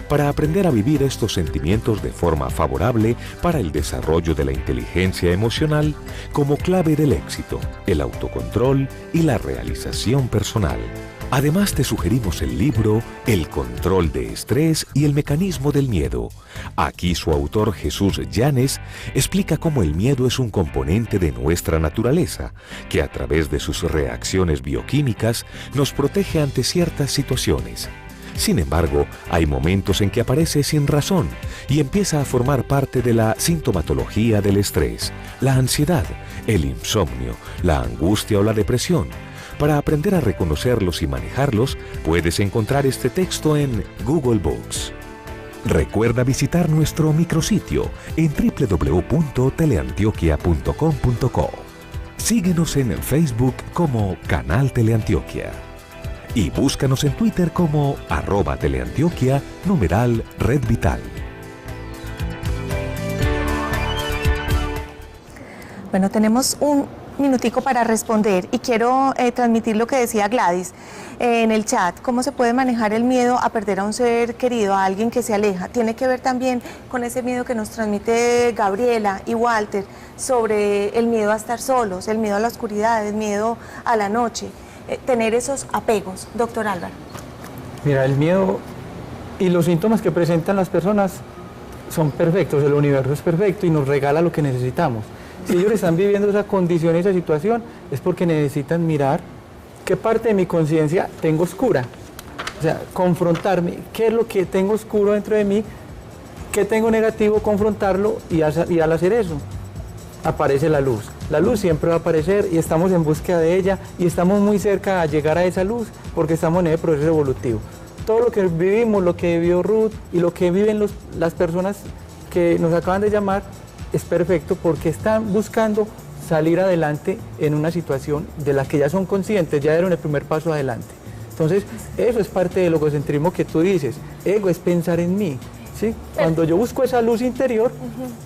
para aprender a vivir estos sentimientos de forma favorable para el desarrollo de la inteligencia emocional como clave del éxito, el autocontrol y la realización personal. Además, te sugerimos el libro El control de estrés y el mecanismo del miedo. Aquí su autor, Jesús Llanes, explica cómo el miedo es un componente de nuestra naturaleza, que a través de sus reacciones bioquímicas nos protege ante ciertas situaciones. Sin embargo, hay momentos en que aparece sin razón y empieza a formar parte de la sintomatología del estrés, la ansiedad, el insomnio, la angustia o la depresión. Para aprender a reconocerlos y manejarlos, puedes encontrar este texto en Google Books. Recuerda visitar nuestro micrositio en www.teleantioquia.com.co. Síguenos en Facebook como Canal Teleantioquia. Y búscanos en Twitter como @teleantioquia /Red Vital. Bueno, tenemos un minutico para responder y quiero transmitir lo que decía Gladys en el chat. ¿Cómo se puede manejar el miedo a perder a un ser querido, a alguien que se aleja? Tiene que ver también con ese miedo que nos transmite Gabriela y Walter sobre el miedo a estar solos, el miedo a la oscuridad, el miedo a la noche. Tener esos apegos. Doctor Álvaro. Mira, el miedo y los síntomas que presentan las personas son perfectos, el universo es perfecto y nos regala lo que necesitamos. Si ellos están viviendo esa condición, esa situación, es porque necesitan mirar qué parte de mi conciencia tengo oscura. O sea, confrontarme, qué es lo que tengo oscuro dentro de mí, qué tengo negativo, confrontarlo y al hacer eso, aparece la luz. La luz siempre va a aparecer y estamos en búsqueda de ella y estamos muy cerca a llegar a esa luz porque estamos en ese proceso evolutivo. Todo lo que vivimos, lo que vivió Ruth y lo que viven las personas que nos acaban de llamar, es perfecto porque están buscando salir adelante en una situación de la que ya son conscientes, ya dieron el primer paso adelante. Entonces, eso es parte del egocentrismo que tú dices. Ego es pensar en mí, ¿sí? Cuando yo busco esa luz interior,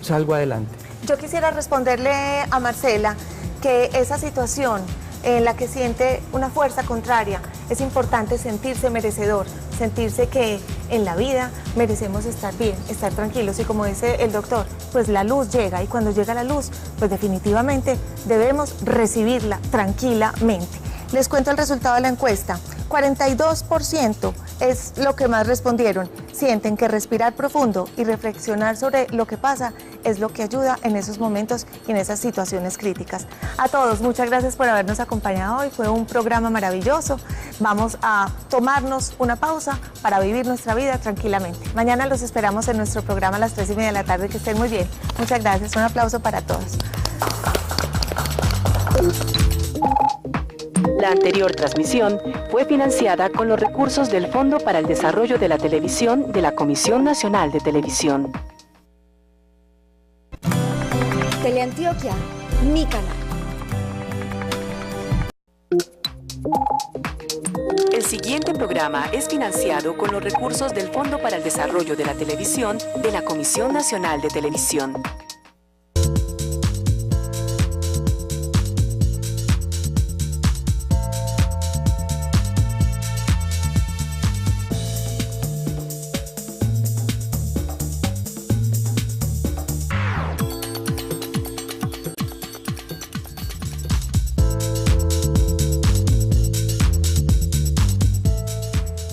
salgo adelante. Yo quisiera responderle a Marcela que esa situación en la que siente una fuerza contraria, es importante sentirse merecedor, sentirse que en la vida merecemos estar bien, estar tranquilos, y como dice el doctor, pues la luz llega, y cuando llega la luz, pues definitivamente debemos recibirla tranquilamente. Les cuento el resultado de la encuesta. 42% es lo que más respondieron. Sienten que respirar profundo y reflexionar sobre lo que pasa es lo que ayuda en esos momentos y en esas situaciones críticas. A todos, muchas gracias por habernos acompañado hoy. Fue un programa maravilloso. Vamos a tomarnos una pausa para vivir nuestra vida tranquilamente. Mañana los esperamos en nuestro programa a las 3:30 de la tarde. Que estén muy bien. Muchas gracias. Un aplauso para todos. La anterior transmisión fue financiada con los recursos del Fondo para el Desarrollo de la Televisión de la Comisión Nacional de Televisión. Teleantioquia, mi canal. El siguiente programa es financiado con los recursos del Fondo para el Desarrollo de la Televisión de la Comisión Nacional de Televisión.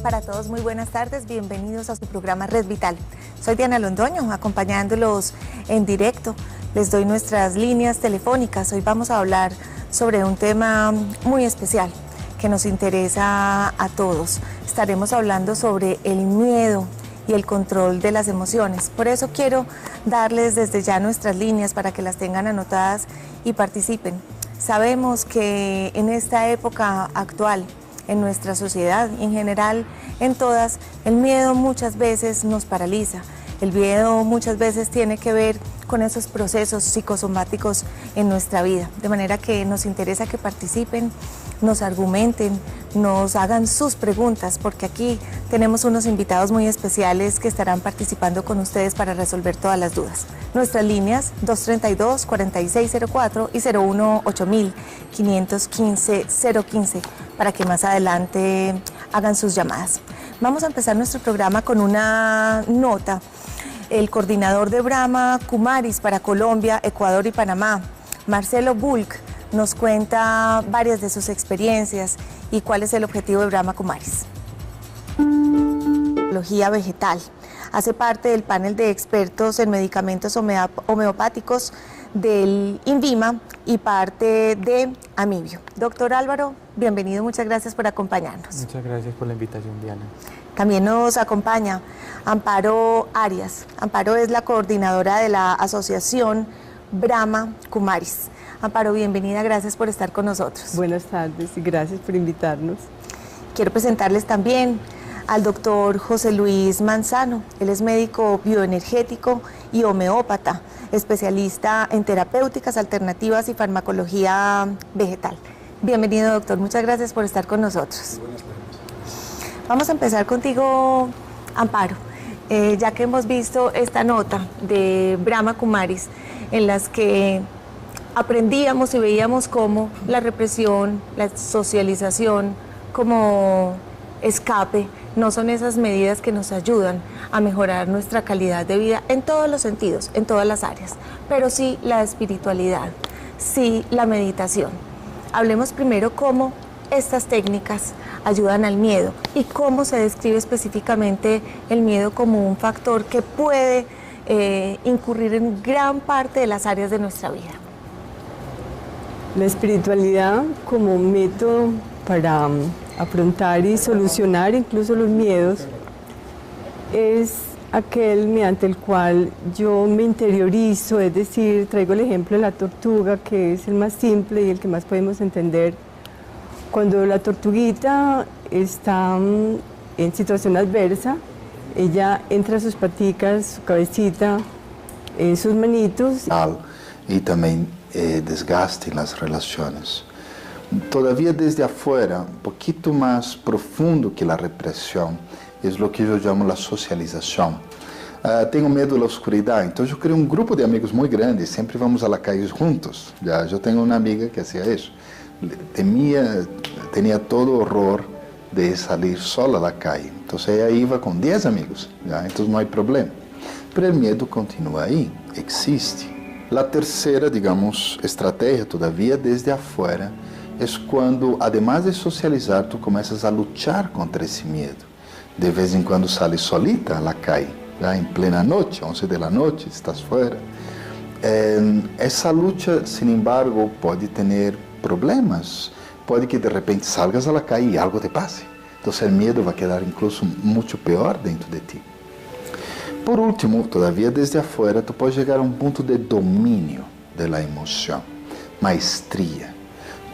Para todos, muy buenas tardes, bienvenidos a su programa Red Vital. Soy Diana Londoño, acompañándolos en directo. Les doy nuestras líneas telefónicas. Hoy vamos a hablar sobre un tema muy especial que nos interesa a todos. Estaremos hablando sobre el miedo y el control de las emociones. Por eso quiero darles desde ya nuestras líneas para que las tengan anotadas y participen. Sabemos que en esta época actual, en nuestra sociedad y en general en todas, el miedo muchas veces nos paraliza. El miedo muchas veces tiene que ver con esos procesos psicosomáticos en nuestra vida. De manera que nos interesa que participen, nos argumenten, nos hagan sus preguntas, porque aquí tenemos unos invitados muy especiales que estarán participando con ustedes para resolver todas las dudas. Nuestras líneas 232-4604 y 018-515-015 para que más adelante hagan sus llamadas. Vamos a empezar nuestro programa con una nota. El coordinador de Brahma Kumaris para Colombia, Ecuador y Panamá, Marcelo Bulc, nos cuenta varias de sus experiencias y cuál es el objetivo de Brahma Kumaris. Biología vegetal. Hace parte del panel de expertos en medicamentos homeopáticos del INVIMA y parte de Amibio. Doctor Álvaro, bienvenido, muchas gracias por acompañarnos. Muchas gracias por la invitación, Diana. También nos acompaña Amparo Arias. Amparo es la coordinadora de la asociación Brahma Kumaris. Amparo, bienvenida, gracias por estar con nosotros. Buenas tardes y gracias por invitarnos. Quiero presentarles también al doctor José Luis Manzano. Él es médico bioenergético y homeópata, especialista en terapéuticas alternativas y farmacología vegetal. Bienvenido, doctor, muchas gracias por estar con nosotros. Buenas tardes. Vamos a empezar contigo, Amparo, ya que hemos visto esta nota de Brahma Kumaris en las que aprendíamos y veíamos cómo la represión, la socialización como escape no son esas medidas que nos ayudan a mejorar nuestra calidad de vida en todos los sentidos, en todas las áreas, pero sí la espiritualidad, sí la meditación. Hablemos primero cómo estas técnicas ayudan al miedo y cómo se describe específicamente el miedo como un factor que puede incurrir en gran parte de las áreas de nuestra vida. La espiritualidad como método para afrontar y solucionar incluso los miedos es aquel mediante el cual yo me interiorizo, es decir, traigo el ejemplo de la tortuga, que es el más simple y el que más podemos entender. Cuando la tortuguita está en situación adversa, ella entra sus paticas, su cabecita sus manitos. Y también desgaste en las relaciones. Todavía desde afuera, un poquito más profundo que la represión, es lo que yo llamo la socialización. Tengo miedo de la oscuridad, entonces yo creo un grupo de amigos muy grande, siempre vamos a la calle juntos. Ya, yo tengo una amiga que hacía eso. Tenía todo horror de salir sola a la calle. Entonces ella iba con 10 amigos, ¿ya? Entonces no hay problema. Pero el miedo continúa ahí, existe. La tercera, digamos, estrategia todavía desde afuera es cuando, además de socializar, tú comienzas a luchar contra ese miedo. De vez en cuando sales solita a la calle, ¿ya? En plena noche, 11 de la noche, estás fuera. Esa lucha, sin embargo, puede tener problemas. Puede que de repente salgas a la calle y algo te pase. Entonces el miedo va a quedar incluso mucho peor dentro de ti. Por último, todavía desde afuera, tú puedes llegar a un punto de dominio de la emoción, maestría.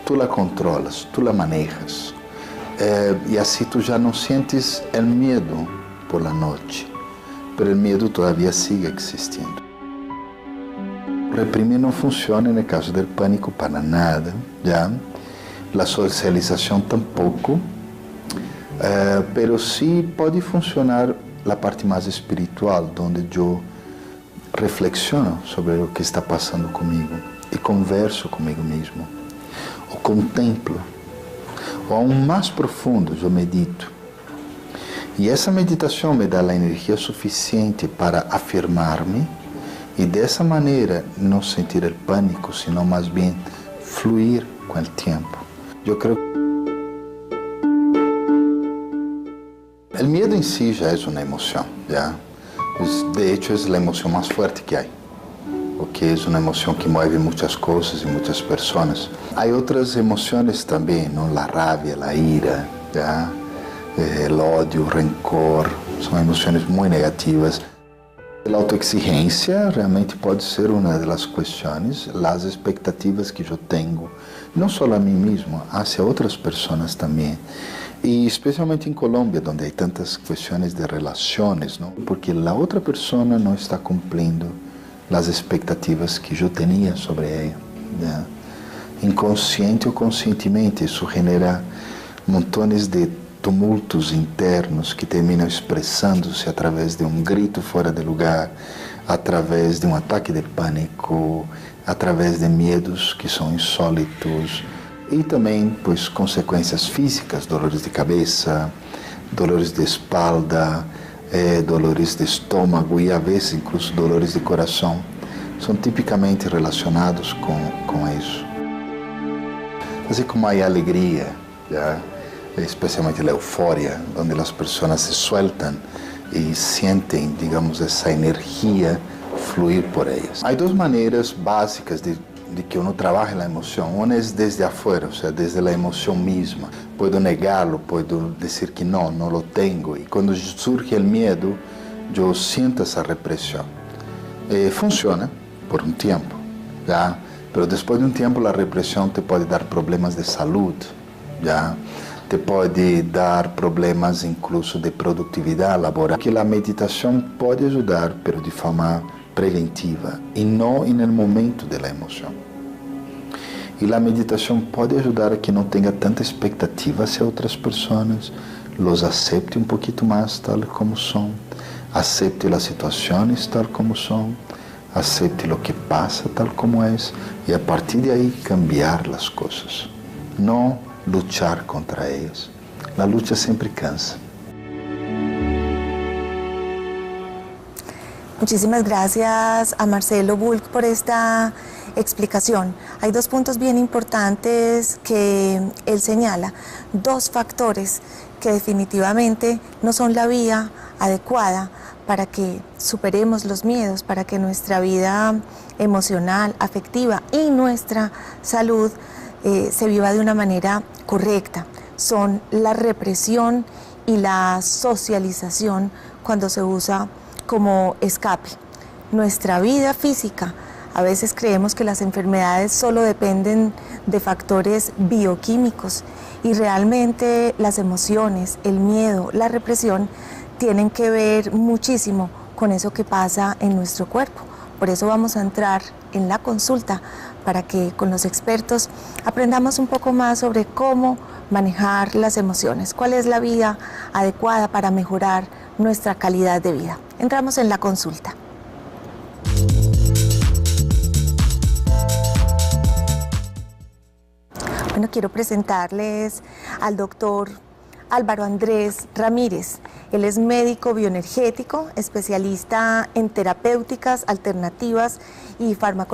Tú la controlas, tú la manejas. Y así tú ya no sientes el miedo por la noche, pero el miedo todavía sigue existiendo. Reprimir no funciona en el caso del pánico para nada, ¿ya? La socialización tampoco, pero sí puede funcionar la parte más espiritual, donde yo reflexiono sobre lo que está pasando conmigo y converso conmigo mismo, o contemplo, o aún más profundo, yo medito. Y esa meditación me da la energía suficiente para afirmarme y de esa manera no sentir el pánico, sino más bien fluir con el tiempo. Yo creo que el miedo en sí ya es una emoción, ¿ya? De hecho es la emoción más fuerte que hay, porque es una emoción que mueve muchas cosas y muchas personas. Hay otras emociones también, ¿no? La rabia, la ira, ¿ya? El odio, el rencor, son emociones muy negativas. La autoexigencia realmente puede ser una de las cuestiones, las expectativas que yo tengo, no solo a mí mismo, hacia otras personas también. Y especialmente en Colombia, donde hay tantas cuestiones de relaciones, ¿no? Porque la otra persona no está cumpliendo las expectativas que yo tenía sobre ella, ¿ya? Inconsciente o conscientemente, eso genera montones de tumultos internos que terminam expressándose a través de um grito fora de lugar, a través de um ataque de pânico, a través de medos que são insólitos e também, pues, consequências físicas, dolores de cabeça, dolores de espalda, dolores de estômago e, a vezes, incluso dolores de coração. São tipicamente relacionados com isso. Assim como a alegria, já? Especialmente la euforia, donde las personas se sueltan y sienten, digamos, esa energía fluir por ellas. Hay dos maneras básicas de que uno trabaje la emoción. Una es desde afuera, o sea, desde la emoción misma. Puedo negarlo, puedo decir que no lo tengo. Y cuando surge el miedo, yo siento esa represión. Funciona por un tiempo, ¿ya? Pero después de un tiempo la represión te puede dar problemas de salud, ¿ya? Te pode dar problemas incluso de produtividade laboral, que a meditação pode ajudar, mas de forma preventiva e não no momento da emoção. E a meditação pode ajudar a que não tenha tanta expectativa hacia outras pessoas, los acepte pouquinho mais tal como são, acepte as situações tal como são, acepte o que passa tal como é e a partir de aí cambiar as coisas. Não luchar contra ellos. La lucha siempre cansa. Muchísimas gracias a Marcelo Bulc por esta explicación. Hay dos puntos bien importantes que él señala, dos factores que definitivamente no son la vía adecuada para que superemos los miedos, para que nuestra vida emocional, afectiva y nuestra salud se viva de una manera correcta. Son la represión y la socialización cuando se usa como escape. Nuestra vida física, a veces creemos que las enfermedades solo dependen de factores bioquímicos y realmente las emociones, el miedo, la represión tienen que ver muchísimo con eso que pasa en nuestro cuerpo, Por eso vamos a entrar en la consulta para que con los expertos aprendamos un poco más sobre cómo manejar las emociones, cuál es la vía adecuada para mejorar nuestra calidad de vida. Entramos en la consulta. Bueno, quiero presentarles al doctor Álvaro Andrés Ramírez. Él es médico bioenergético, especialista en terapéuticas alternativas y farmacología